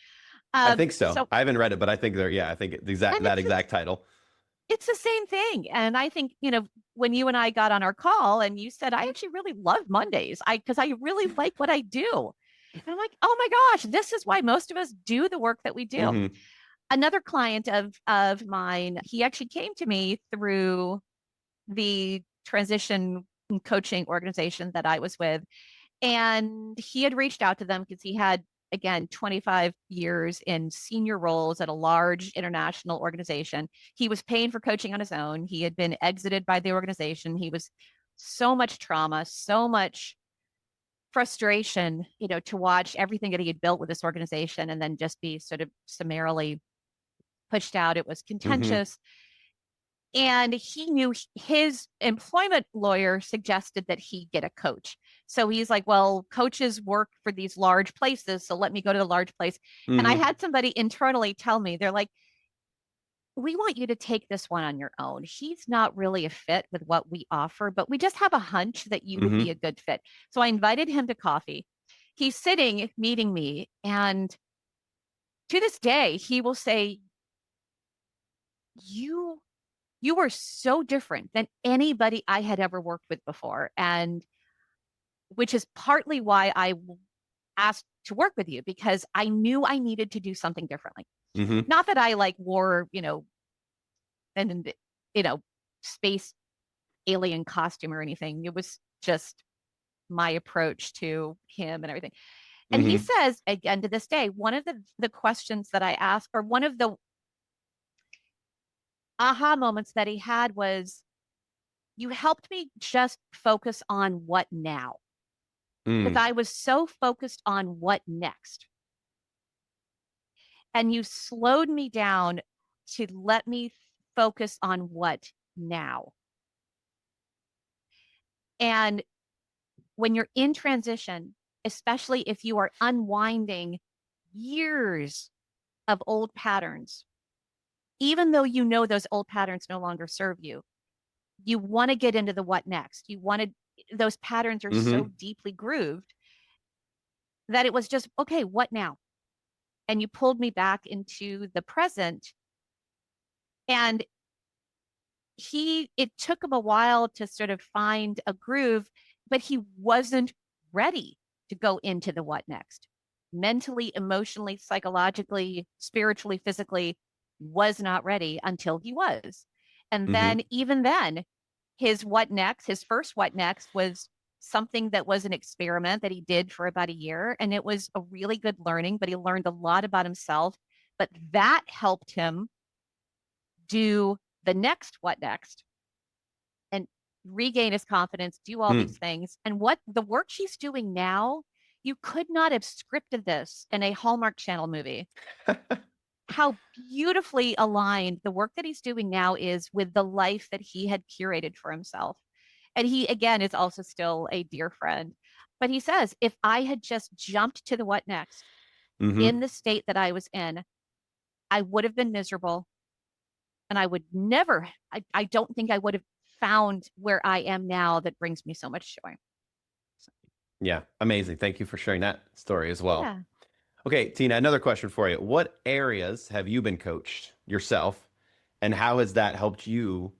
I think so. So, I haven't read it, but I think yeah, I think and that exact title. it's the same thing. And I think, when you and I got on our call and you said, I actually really love Mondays, because I really like what I do. And I'm like, oh my gosh, this is why most of us do the work that we do. Mm-hmm. Another client of mine, he actually came to me through the transition coaching organization that I was with. And he had reached out to them because he had, again, 25 years in senior roles at a large international organization. He was paying for coaching on his own. He had been exited by the organization. He was so much trauma, so much frustration, to watch everything that he had built with this organization and then just be sort of summarily pushed out. It was Mm-hmm. contentious. And he knew his employment lawyer suggested that he get a coach. So he's like, well, coaches work for these large places, so let me go to the large place. And I Mm-hmm. had somebody internally tell me, they're like, we want you to take this one on your own. He's not really a fit with what we offer, but we just have a hunch that you would be Mm-hmm. a good fit. So I invited him to coffee. He's sitting meeting me, and to this day, he will say, you you were so different than anybody I had ever worked with before. And which is partly why I asked to work with you, because I knew I needed to do something differently. Mm-hmm. Not that I like wore, and, you know, space alien costume or anything. It was just my approach to him and everything. And he Mm-hmm. says, again, to this day, one of the questions that I asked, or one of the aha moments that he had was, You helped me just focus on what now. Because Mm. I was so focused on what next. And you slowed me down to let me focus on what now. And when you're in transition, especially if you are unwinding years of old patterns, even though you know those old patterns no longer serve you, you want to get into the what next. You want to, those patterns are so Hmm. deeply grooved that it was just, okay, what now? And you pulled me back into the present. And it took him a while to sort of find a groove, but he wasn't ready to go into the what next. Mentally, emotionally, psychologically, spiritually, physically, was not ready until he was. And Hmm. then, even then, his what next, his first what next was something that was an experiment that he did for about a year. And it was a really good learning, but he learned a lot about himself. But that helped him do the next what next and regain his confidence, do all Mm. these things. And what the work she's doing now, you could not have scripted this in a Hallmark Channel movie. How beautifully aligned the work that he's doing now is with the life that he had curated for himself. And he, again, is also still a dear friend. But he says, if I had just jumped to the what next in Hmm. the state that I was in, I would have been miserable. And I would never, I don't think I would have found where I am now that brings me so much joy. Yeah, amazing. Thank you for sharing that story as well. Yeah. Okay, Tina, another question for you. What areas have you been coached yourself, and how has that helped you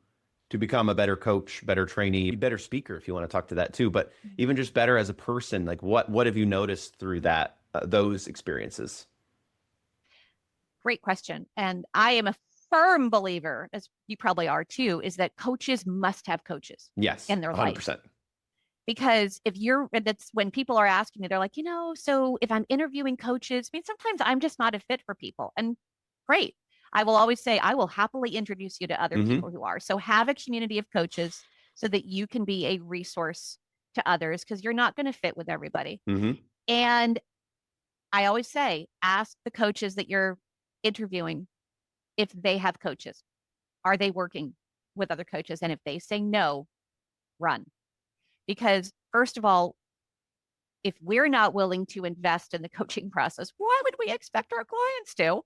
to become a better coach, better trainee, better speaker if you want to talk to that too, but even just better as a person? Like what have you noticed through that those experiences? Great question. And I am a firm believer, as you probably are too, is that coaches must have coaches Yes, in their life. 100%. Because if you're, that's when people are asking me, they're like, so if I'm interviewing coaches, I mean, sometimes I'm just not a fit for people. And great. I will always say, I will happily introduce you to other Hmm. people who are. So have a community of coaches so that you can be a resource to others because you're not going to fit with everybody. Hmm. And I always say, ask the coaches that you're interviewing if they have coaches. Are they working with other coaches? And if they say no, run. Because, first of all, if we're not willing to invest in the coaching process, why would we expect our clients to?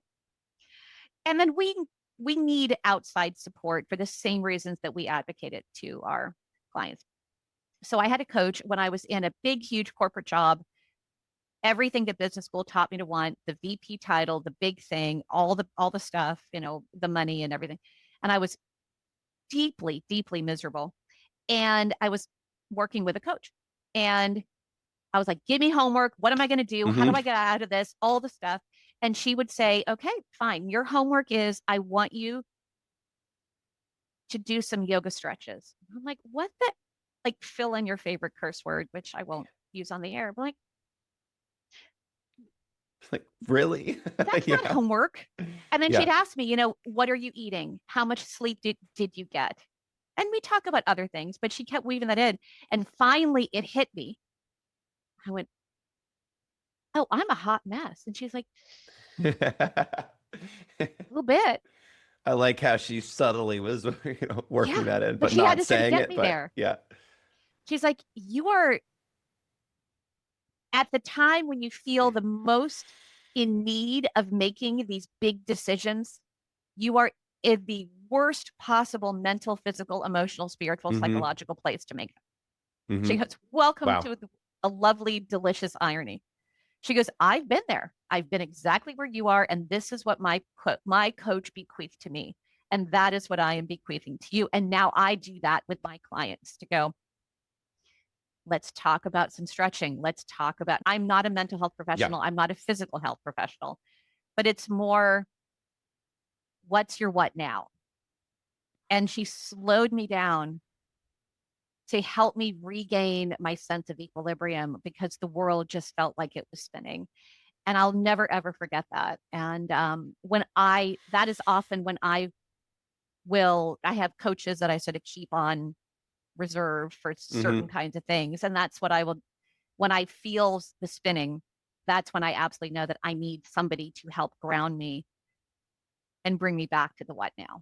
And then we need outside support for the same reasons that we advocated to our clients. So I had a coach when I was in a big, huge corporate job. Everything that business school taught me to want, the VP title, the big thing, all the stuff, the money and everything. And I was deeply, deeply miserable. And I was working with a coach. And I was like, give me homework. What am I going to do? How do I Hmm. get out of this? All the stuff. And she would say, okay, fine. Your homework is I want you to do some yoga stretches. I'm like, what the? Like, fill in your favorite curse word, which I won't use on the air. I'm like, Like, really? that's not Yeah. homework. And then she'd Yeah. ask me, what are you eating? How much sleep did you get? And we talk about other things, but she kept weaving that in. And finally, it hit me. I went, oh, I'm a hot mess. And she's like, a little bit. I like how she subtly was, working Yeah. that in, But but she had not to sort of saying get it. me But there. yeah. She's like, you are at the time when you feel the most in need of making these big decisions, you are in the worst possible mental, physical, emotional, spiritual, Hmm. psychological place to make them. She Hmm. goes, welcome Wow. to a lovely, delicious irony. She goes, I've been there. I've been exactly where you are. And this is what my coach bequeathed to me. And that is what I am bequeathing to you. And now I do that with my clients to go, let's talk about some stretching. Let's talk about, I'm not a mental health Yeah. professional. I'm not a physical health professional, but it's more, what's your what now? And she slowed me down to help me regain my sense of equilibrium because the world just felt like it was spinning. And I'll never, ever forget that. And that is often when I have coaches that I sort of keep on reserved for certain Hmm. kinds of things. And that's what I will, when I feel the spinning, that's when I absolutely know that I need somebody to help ground me and bring me back to the what now.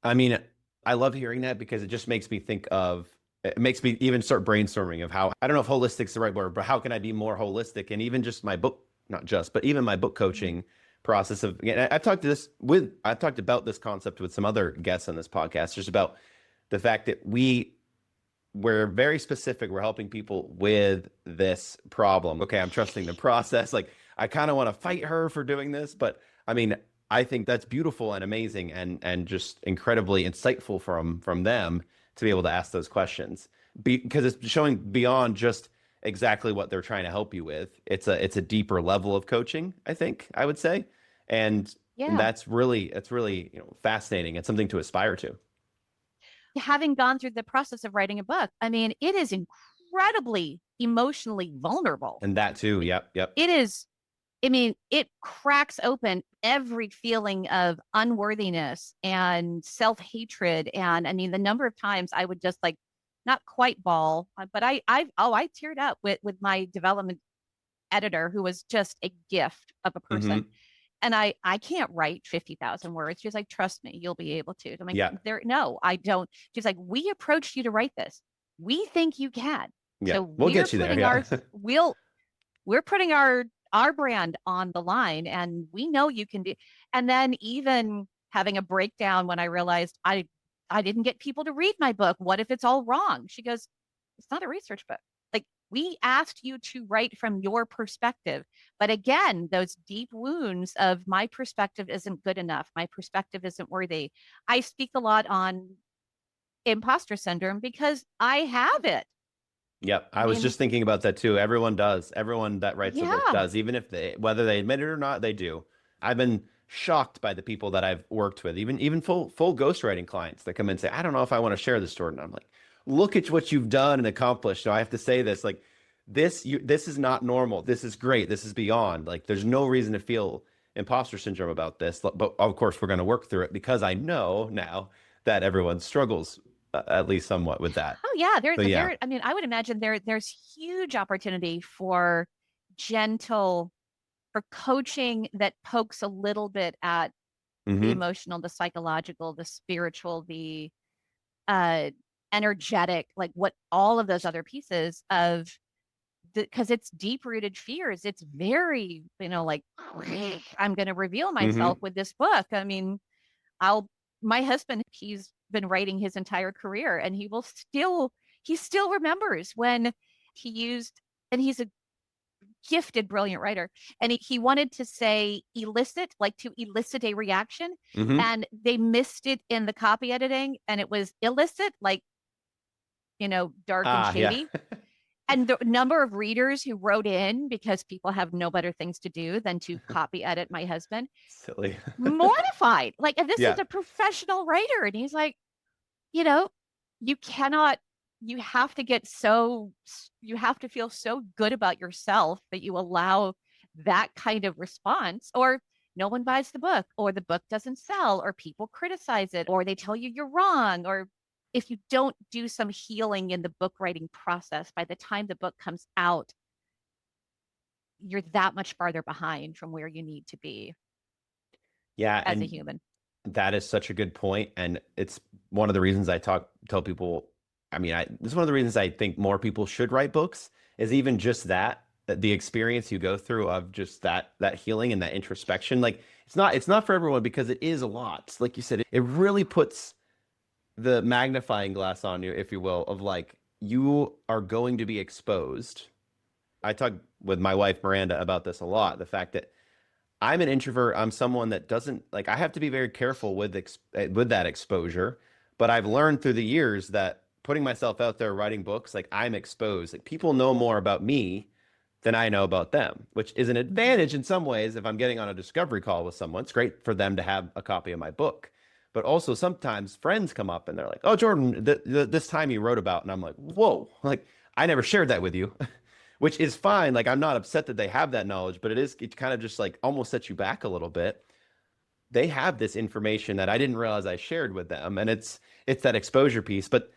I mean, I love hearing that because it just makes me think of, it makes me even start brainstorming of how, I don't know if holistic is the right word, but how can I be more holistic? And even just my book, not just, but even my book Mhm. coaching process of, again, I've talked about this concept with some other guests on this podcast, just about the fact that we're very specific. We're helping people with this problem. Okay, I'm trusting the process. Like, I kind of want to fight her for doing this, but I mean, I think that's beautiful and amazing and just incredibly insightful from them to be able to ask those questions because it's showing beyond just exactly what they're trying to help you with. It's a deeper level of coaching, I think I would say, and Yeah. that's really fascinating. It's something to aspire to. Having gone through the process of writing a book, I mean, it is incredibly emotionally vulnerable. And that too. It, Yep. Yep. it is, I mean, it cracks open every feeling of unworthiness and self hatred. And I mean, the number of times I would just like not quite bawl, but I teared up with my development editor who was just a gift of a person. Hmm. And I can't write 50,000 words. She's like, trust me, you'll be able to. I'm like, Yeah. no, I don't. She's like, we approached you to write this. We think you can. Yeah, So we'll get you there. Yeah. we're putting our brand on the line and we know you can do. And then even having a breakdown when I realized I didn't get people to read my book. What if it's all wrong? She goes, it's not a research book. Like we asked you to write from your perspective. But again, those deep wounds of my perspective isn't good enough. My perspective isn't worthy. I speak a lot on imposter syndrome because I have it. Yep. I I was mean, just thinking about that too. Everyone does. Everyone that writes a book yeah. does, even if whether they admit it or not, they do. I've been shocked by the people that I've worked with, even full ghostwriting clients that come in and say, I don't know if I want to share this story. And I'm like, look at what you've done and accomplished. So I have to say this, like, this is not normal. This is great. This is beyond. Like, there's no reason to feel imposter syndrome about this. But of course, we're going to work through it because I know now that everyone struggles at least somewhat with that. Oh yeah, So yeah. I mean, I would imagine there's huge opportunity for gentle for coaching that pokes a little bit at the Hmm. emotional, the psychological, the spiritual, the uh energetic, like what all of those other pieces of because it's deep rooted fears. It's very, like I'm going to reveal myself Hmm. with this book. I mean, I'll my husband, he's been writing his entire career and he still remembers when he used and he's a gifted brilliant writer and he wanted to say elicit like to elicit a reaction Hmm. and they missed it in the copy editing and it was illicit like dark and Ah, yeah. shady and the number of readers who wrote in because people have no better things to do than to copy edit my husband Silly. mortified like and this is Yeah. a professional writer and he's like you know, you cannot, you have to you have to feel so good about yourself that you allow that kind of response, or no one buys the book, or the book doesn't sell, or people criticize it, or they tell you you're wrong, or if you don't do some healing in the book writing process, by the time the book comes out, you're that much farther behind from where you need to be Yeah, as a and human. that is such a good point, and it's one of the reasons I tell people. I mean, this is one of the reasons I think more people should write books. Is even just that the experience you go through of just that healing and that introspection. Like it's not for everyone because it is a lot. Like you said, it really puts the magnifying glass on you, if you will, of like you are going to be exposed. I talk with my wife Miranda about this a lot. The fact that I'm an introvert. I'm someone that doesn't like. I have to be very careful with that exposure. But I've learned through the years that putting myself out there, writing books, like I'm exposed. Like people know more about me than I know about them, which is an advantage in some ways. If I'm getting on a discovery call with someone, it's great for them to have a copy of my book. But also sometimes friends come up and they're like, "Oh, Jordan, this time you wrote about," and I'm like, "Whoa!" Like I never shared that with you. Which is fine. Like I'm not upset that they have that knowledge, but it kind of just like almost sets you back a little bit. They have this information that I didn't realize I shared with them, and it's that exposure piece. But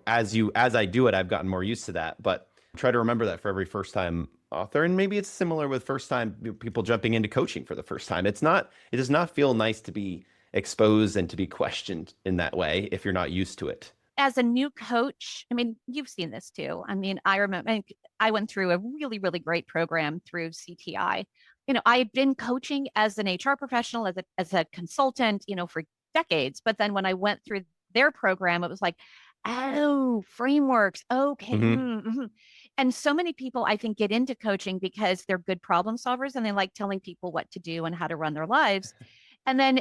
as I do it, I've gotten more used to that. But try to remember that for every first time author. And maybe it's similar with first time people jumping into coaching for the first time. It does not feel nice to be exposed and to be questioned in that way if you're not used to it. As a new coach, I mean, you've seen this too. I mean, I remember I went through a really, really great program through CTI. I had been coaching as an HR professional, as a consultant, for decades. But then when I went through their program, it was like, oh, frameworks. Okay. Hmm. Mm-hmm. And so many people, I think, get into coaching because they're good problem solvers and they like telling people what to do and how to run their lives. And then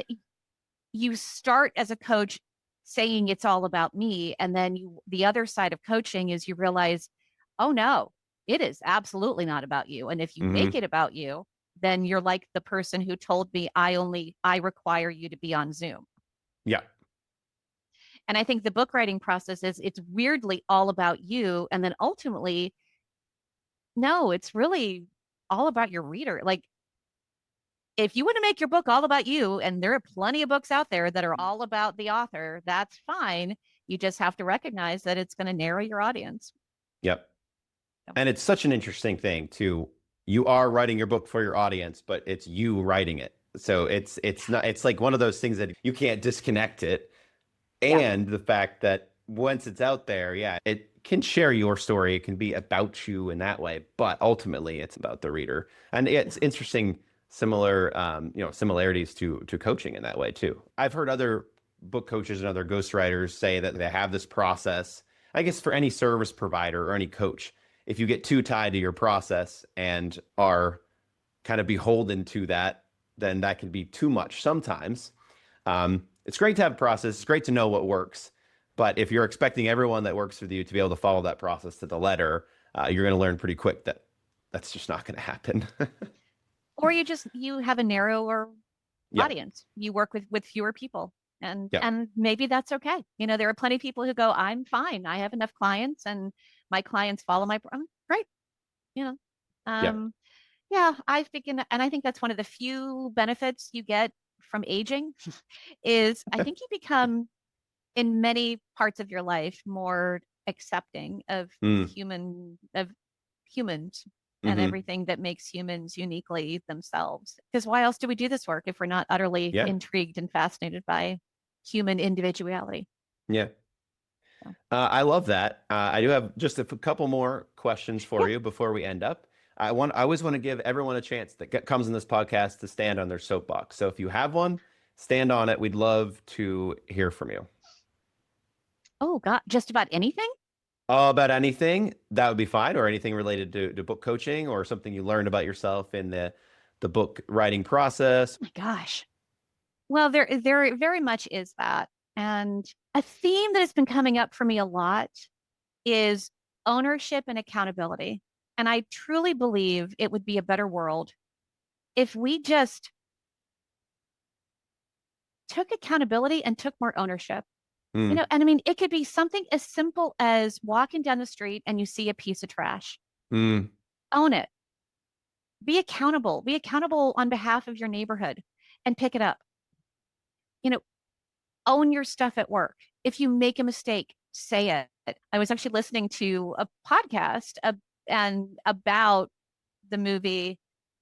you start as a coach saying it's all about me, and then the other side of coaching is you realize, oh no, it is absolutely not about you. And if you make Hmm. it about you, then you're like the person who told me I require you to be on Zoom. Yeah. And I think the book writing process is it's weirdly all about you, and then ultimately, no, it's really all about your reader. Like, if you want to make your book all about you, and there are plenty of books out there that are all about the author, that's fine. You just have to recognize that it's going to narrow your audience. Yep. So, And it's such an interesting thing too. You are writing your book for your audience, but it's you writing it. So it's not it's like one of those things that you can't disconnect it. yeah. And the fact that once it's out there, yeah, it can share your story. It can be about you in that way, but ultimately it's about the reader. And it's Yeah. interesting, similar, similarities to coaching in that way too. I've heard other book coaches and other ghostwriters say that they have this process. I guess for any service provider or any coach, if you get too tied to your process and are kind of beholden to that, then that can be too much sometimes. It's great to have a process. It's great to know what works. But if you're expecting everyone that works with you to be able to follow that process to the letter, you're going to learn pretty quick that that's just not going to happen. Or you have a narrower Yep. audience. You work with fewer people. And Yep. and maybe that's okay. There are plenty of people who go, I'm fine. I have enough clients and my clients follow great. You know. Yep. Um, yeah, I think and I think that's one of the few benefits you get from aging is I think you become in many parts of your life more accepting of Mm. humans and Hmm. everything that makes humans uniquely themselves. Because why else do we do this work if we're not utterly Yeah. intrigued and fascinated by human individuality? Yeah. So, I love that. I do have just a couple more questions for yeah. you before we end up. I always want to give everyone a chance that comes in this podcast to stand on their soapbox. So if you have one, stand on it. We'd love to hear from you. Oh God, just about anything? About anything, that would be fine, or anything related to book coaching or something you learned about yourself in the book writing process. Oh my gosh. Well, there very much is that. And a theme that has been coming up for me a lot is ownership and accountability. And I truly believe it would be a better world if we just took accountability and took more ownership. Mm, And I mean, it could be something as simple as walking down the street and you see a piece of trash. mm, Own it. Be accountable. Be accountable on behalf of your neighborhood and pick it up. You know, own your stuff at work. If you make a mistake, say it. I was actually listening to a podcast and about the movie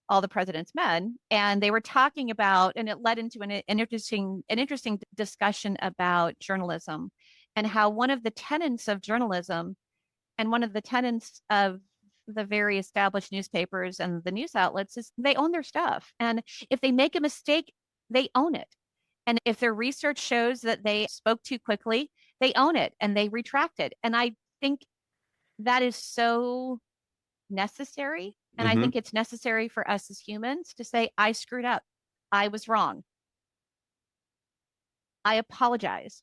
All the President's Men, and they were talking about, and it led into an interesting discussion about journalism and how one of the tenets of journalism and one of the tenets of the very established newspapers and the news outlets is they own their stuff. And if they make a mistake, they own it. And if their research shows that they spoke too quickly, they own it and they retract it. And I think that is so necessary. And I mm-hmm, think it's necessary for us as humans to say, I screwed up. I was wrong. I apologize.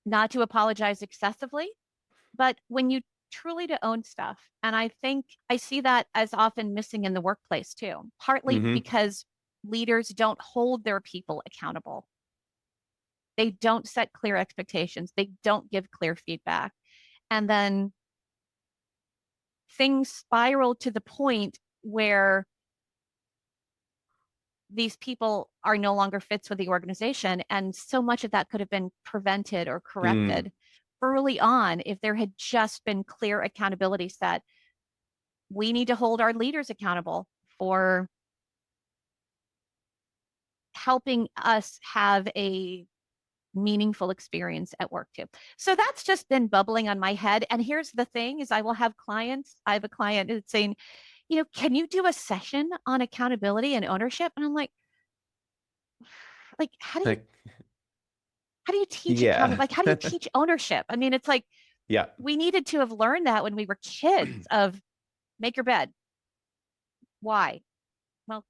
Not to apologize excessively, but when you truly to own stuff. And I think I see that as often missing in the workplace too, partly mm-hmm, because leaders don't hold their people accountable. They don't set clear expectations. They don't give clear feedback. And then things spiral to the point where these people are no longer fits with the organization. And so much of that could have been prevented or mm, corrected early on, if there had just been clear accountability set, we need to hold our leaders accountable for helping us have a meaningful experience at work too. So that's just been bubbling on my head. And here's the thing is I will have clients. I have a client that's saying, can you do a session on accountability and ownership? And I'm like, Like, how do you teach accountability? yeah. Like, how do you teach ownership? I mean, it's like Yeah. we needed to have learned that when we were kids of make your bed. Why? Well,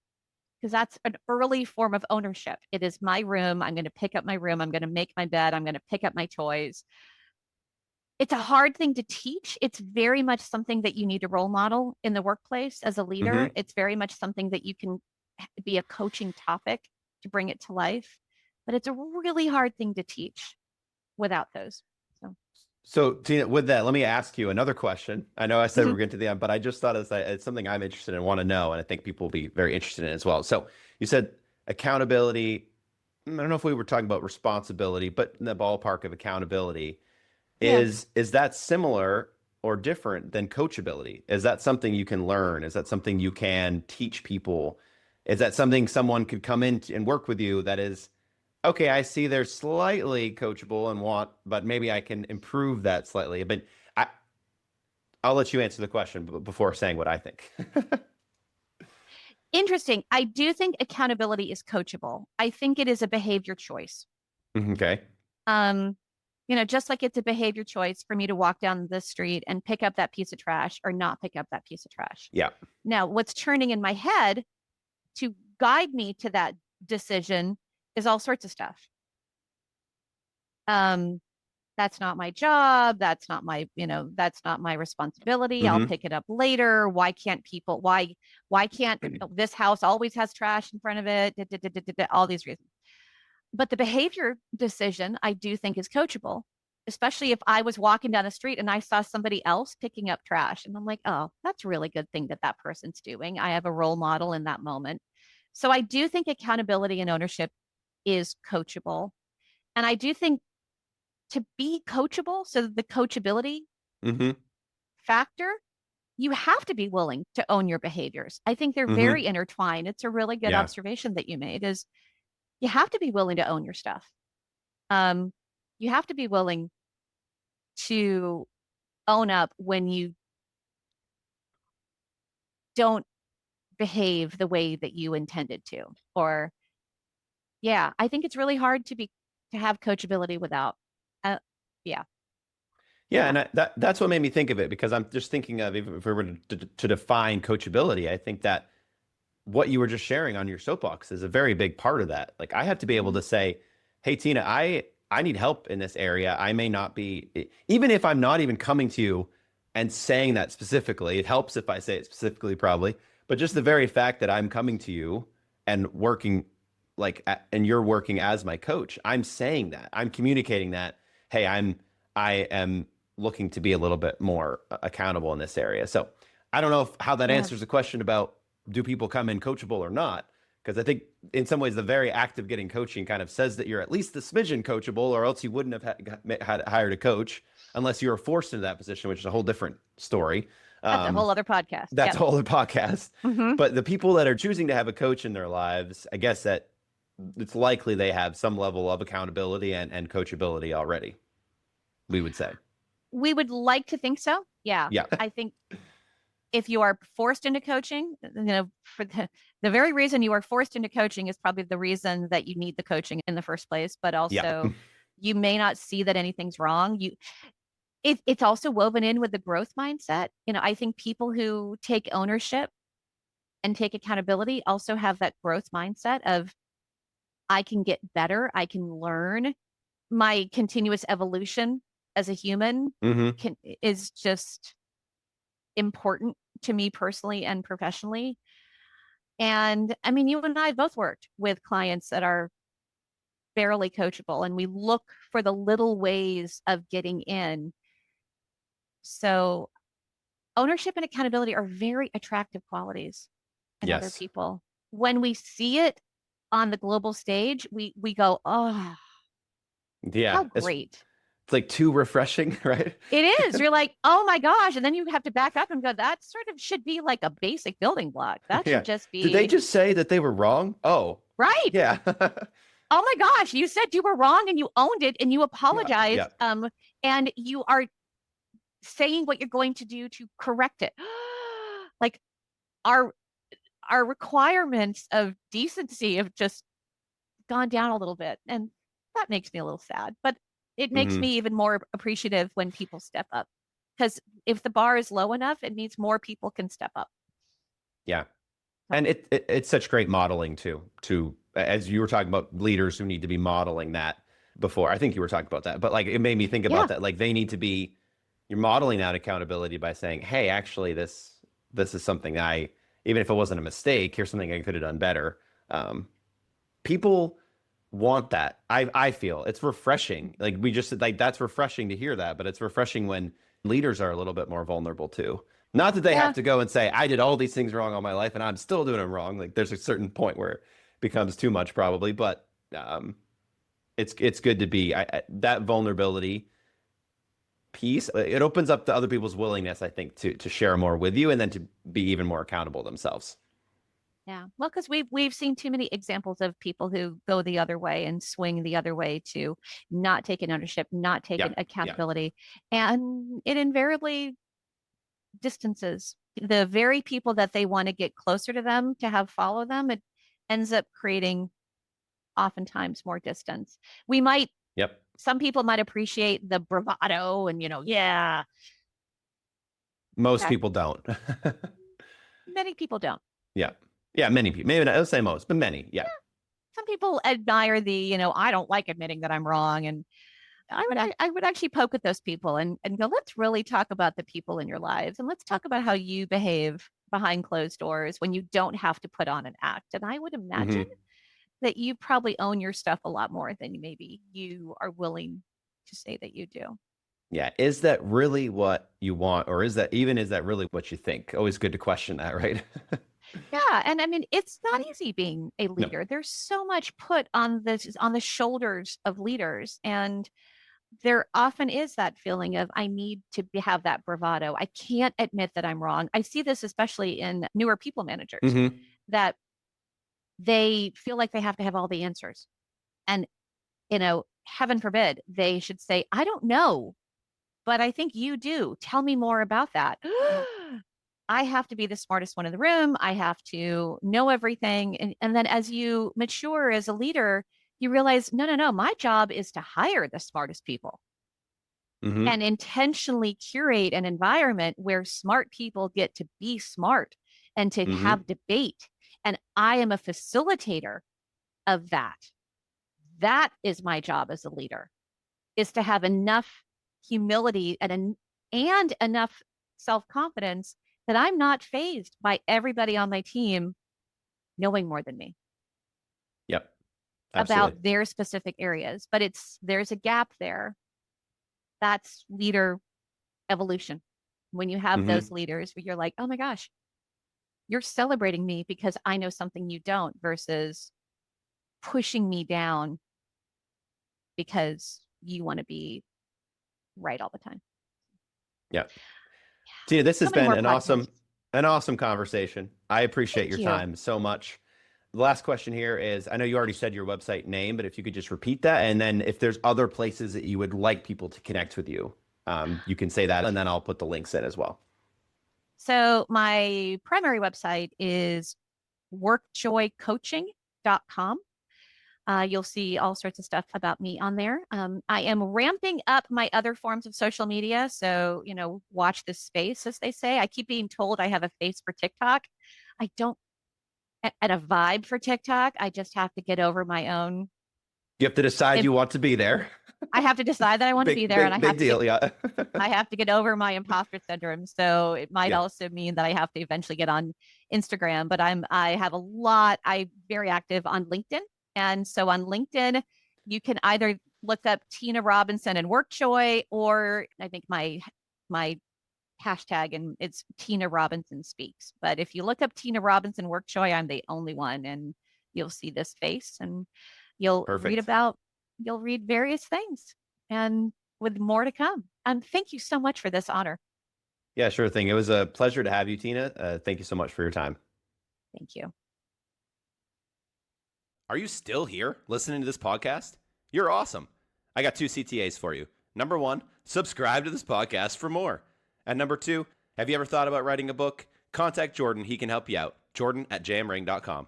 because that's an early form of ownership. It is my room. I'm going to pick up my room. I'm going to make my bed. I'm going to pick up my toys. It's a hard thing to teach. It's very much something that you need to role model in the workplace as a leader. Hmm. It's very much something that you can be a coaching topic to bring it to life. But it's a really hard thing to teach without those. So, So, Tina, with that, let me ask you another question. I know I said mhm. we're getting to the end, but I just thought it's something I'm interested in, want to know, and I think people will be very interested in as well. So, you said accountability. I don't know if we were talking about responsibility, but in the ballpark of accountability, Yeah. is that similar or different than coachability? Is that something you can learn? Is that something you can teach people? Is that something someone could come in and work with you that is, okay, I see they're slightly coachable and want, but maybe I can improve that slightly. But I, I'll let you answer the question before saying what I think. Interesting. I do think accountability is coachable. I think it is a behavior choice. Okay. Um, just like it's a behavior choice for me to walk down the street and pick up that piece of trash or not pick up that piece of trash. Yeah. Now, what's churning in my head to guide me to that decision is all sorts of stuff. Um, that's not my job. That's not my responsibility. I'll Hmm. pick it up later. Why can't this house always has trash in front of it? All these reasons. But the behavior decision I do think is coachable, especially if I was walking down the street and I saw somebody else picking up trash. And I'm like, oh, that's a really good thing that that person's doing. I have a role model in that moment. So I do think accountability and ownership is coachable. And I do think to be coachable, so the coachability Hmm. factor, you have to be willing to own your behaviors. I think they're Hmm. very intertwined. It's a really good Yeah. observation that you made is you have to be willing to own your stuff. Um, you have to be willing to own up when you don't behave the way that you intended to. Or yeah, I think it's really hard to have coachability without. Uh, yeah, Yeah, yeah. and that's what made me think of it because I'm just thinking of even if we were to define coachability, I think that what you were just sharing on your soapbox is a very big part of that. Like I have to be able Mhm. to say, "Hey Tina, I need help in this area. I may not be even if I'm not even coming to you and saying that specifically. It helps if I say it specifically probably, but just the very fact that I'm coming to you and working and you're working as my coach, I'm saying that. I'm communicating that, "Hey, I am looking to be a little bit more accountable in this area." So, I don't know how that Yeah. answers the question about do people come in coachable or not? Because I think in some ways the very act of getting coaching kind of says that you're at least the smidgen coachable, or else you wouldn't have had hired a coach unless you were forced into that position, which is a whole different story. That's a Um, whole other podcast. that's a Yep. whole other podcast. Hmm. But the people that are choosing to have a coach in their lives, I guess that it's likely they have some level of accountability and coachability already, we would say. We would like to think so. Yeah. Yeah. I think if you are forced into coaching, for the very reason you are forced into coaching is probably the reason that you need the coaching in the first place, but Yeah. also you may not see that anything's wrong. It's also woven in with the growth mindset. I think people who take ownership and take accountability also have that growth mindset of I can get better, I can learn. My continuous evolution as a human Hmm. is just important to me personally and professionally. And I mean, you and I both worked with clients that are barely coachable, and we look for the little ways of getting in. So, ownership and accountability are very attractive qualities in other Yes. people. When we see it on the global stage, we go, oh, Yeah. how great. It's like too refreshing, right? It is. You're like, oh my gosh. And then you have to back up and go, that sort of should be like a basic building block. That should Yeah. just Did they be just say that they were wrong? Oh, right. yeah. Oh my gosh. You said you were wrong and you owned it and you Yeah. Yeah. apologized. And you are saying what you're going to do to correct it. Like our our requirements of decency have just gone down a little bit. And that makes me a little sad. But it makes Hmm. me even more appreciative when people step up. Because if the bar is low enough, it means more people can step up. Yeah. So And it's such great modeling too, as you were talking about leaders who need to be modeling that before. I think you were talking about that, but like it made me think about yeah, that. Like they need to be, you're modeling that accountability by saying, hey, actually this is something even if it wasn't a mistake, here's something I could have done better. Um, People want that. I feel it's refreshing. Like we just like that's refreshing to hear that, but it's refreshing when leaders are a little bit more vulnerable too. Not that they have yeah, to go and say, I did all these things wrong all my life and I'm still doing them wrong. Like there's a certain point where it becomes too much probably, but it's good to be that vulnerability piece. It opens up to other people's willingness, I think, to share more with you and then to be even more accountable themselves. yeah. Well, because we've seen too many examples of people who go the other way and swing the other way to not taking ownership, not Yeah. taking Yeah. accountability, and it invariably distances the very people that they want to get closer to them to have follow them. It ends up creating oftentimes more distance. We might Yep. Some people might appreciate the bravado and yeah, Most that people don't. many people don't. Yeah. Yeah, many people. Maybe not, I'll say most, but many. Yeah. Some people admire I don't like admitting that I'm wrong. And I would actually poke at those people and go, let's really talk about the people in your lives and let's talk about how you behave behind closed doors when you don't have to put on an act. And I would imagine Hmm. that you probably own your stuff a lot more than maybe you are willing to say that you do. Yeah. Is that really what you want? Or is that really what you think? Always good to question that, right? Yeah, and I mean it's not easy being a No. leader. There's so much put on the shoulders of leaders, and there often is that feeling of I need to have that bravado. I can't admit that I'm wrong. I see this especially in newer people managers Hmm. that they feel like they have to have all the answers. And heaven forbid they should say, I don't know, but I think you do. Tell me more about that. I have to be the smartest one in the room. I have to know everything. And then as you mature as a leader, you realize, no, no, no, my job is to hire the smartest people Hmm. and intentionally curate an environment where smart people get to be smart and to Hmm. have debate. And I am a facilitator of that. That is my job as a leader, is to have enough humility and enough self-confidence that I'm not fazed by everybody on my team knowing more than me Yep. Absolutely. about their specific areas. But there's a gap there. That's leader evolution. When you have those Hmm. leaders where you're like, oh my gosh, you're celebrating me because I know something you don't versus pushing me down because you want to be right all the time. Yeah. Tina, this So has many been more podcasts. an awesome conversation. I appreciate Thank your you. time so much. The last question here is, I know you already said your website name, but if you could just repeat that, and then if there's other places that you would like people to connect with you, you can say that, and then I'll put the links in as well. So my primary website is workjoycoaching.com. You'll see all sorts of stuff about me on there. I am ramping up my other forms of social media. So, watch this space, as they say. I keep being told I have a face for TikTok. I don't, and a vibe for TikTok. I just have to get over my own. You have to decide If you want to be there. I have to decide that I want to be Big, there, and big, big deal. Yeah. I have to get over my imposter syndrome. So it might Yeah. also mean that I have to eventually get on Instagram, but I'm very active on LinkedIn. And so on LinkedIn, you can either look up Tina Robinson and Workjoy, or I think my hashtag and it's Tina Robinson Speaks. But if you look up Tina Robinson Workjoy, I'm the only one, and you'll see this face and you'll read Perfect. about you'll read various things. And with more to come. Thank you so much for this honor. Yeah, sure thing. It was a pleasure to have you, Tina. Thank you so much for your time. Thank you. Are you still here listening to this podcast? You're awesome. I got 2 CTAs for you. Number 1, subscribe to this podcast for more. And number 2, have you ever thought about writing a book? Contact Jordan. He can help you out. Jordan@jmring.com.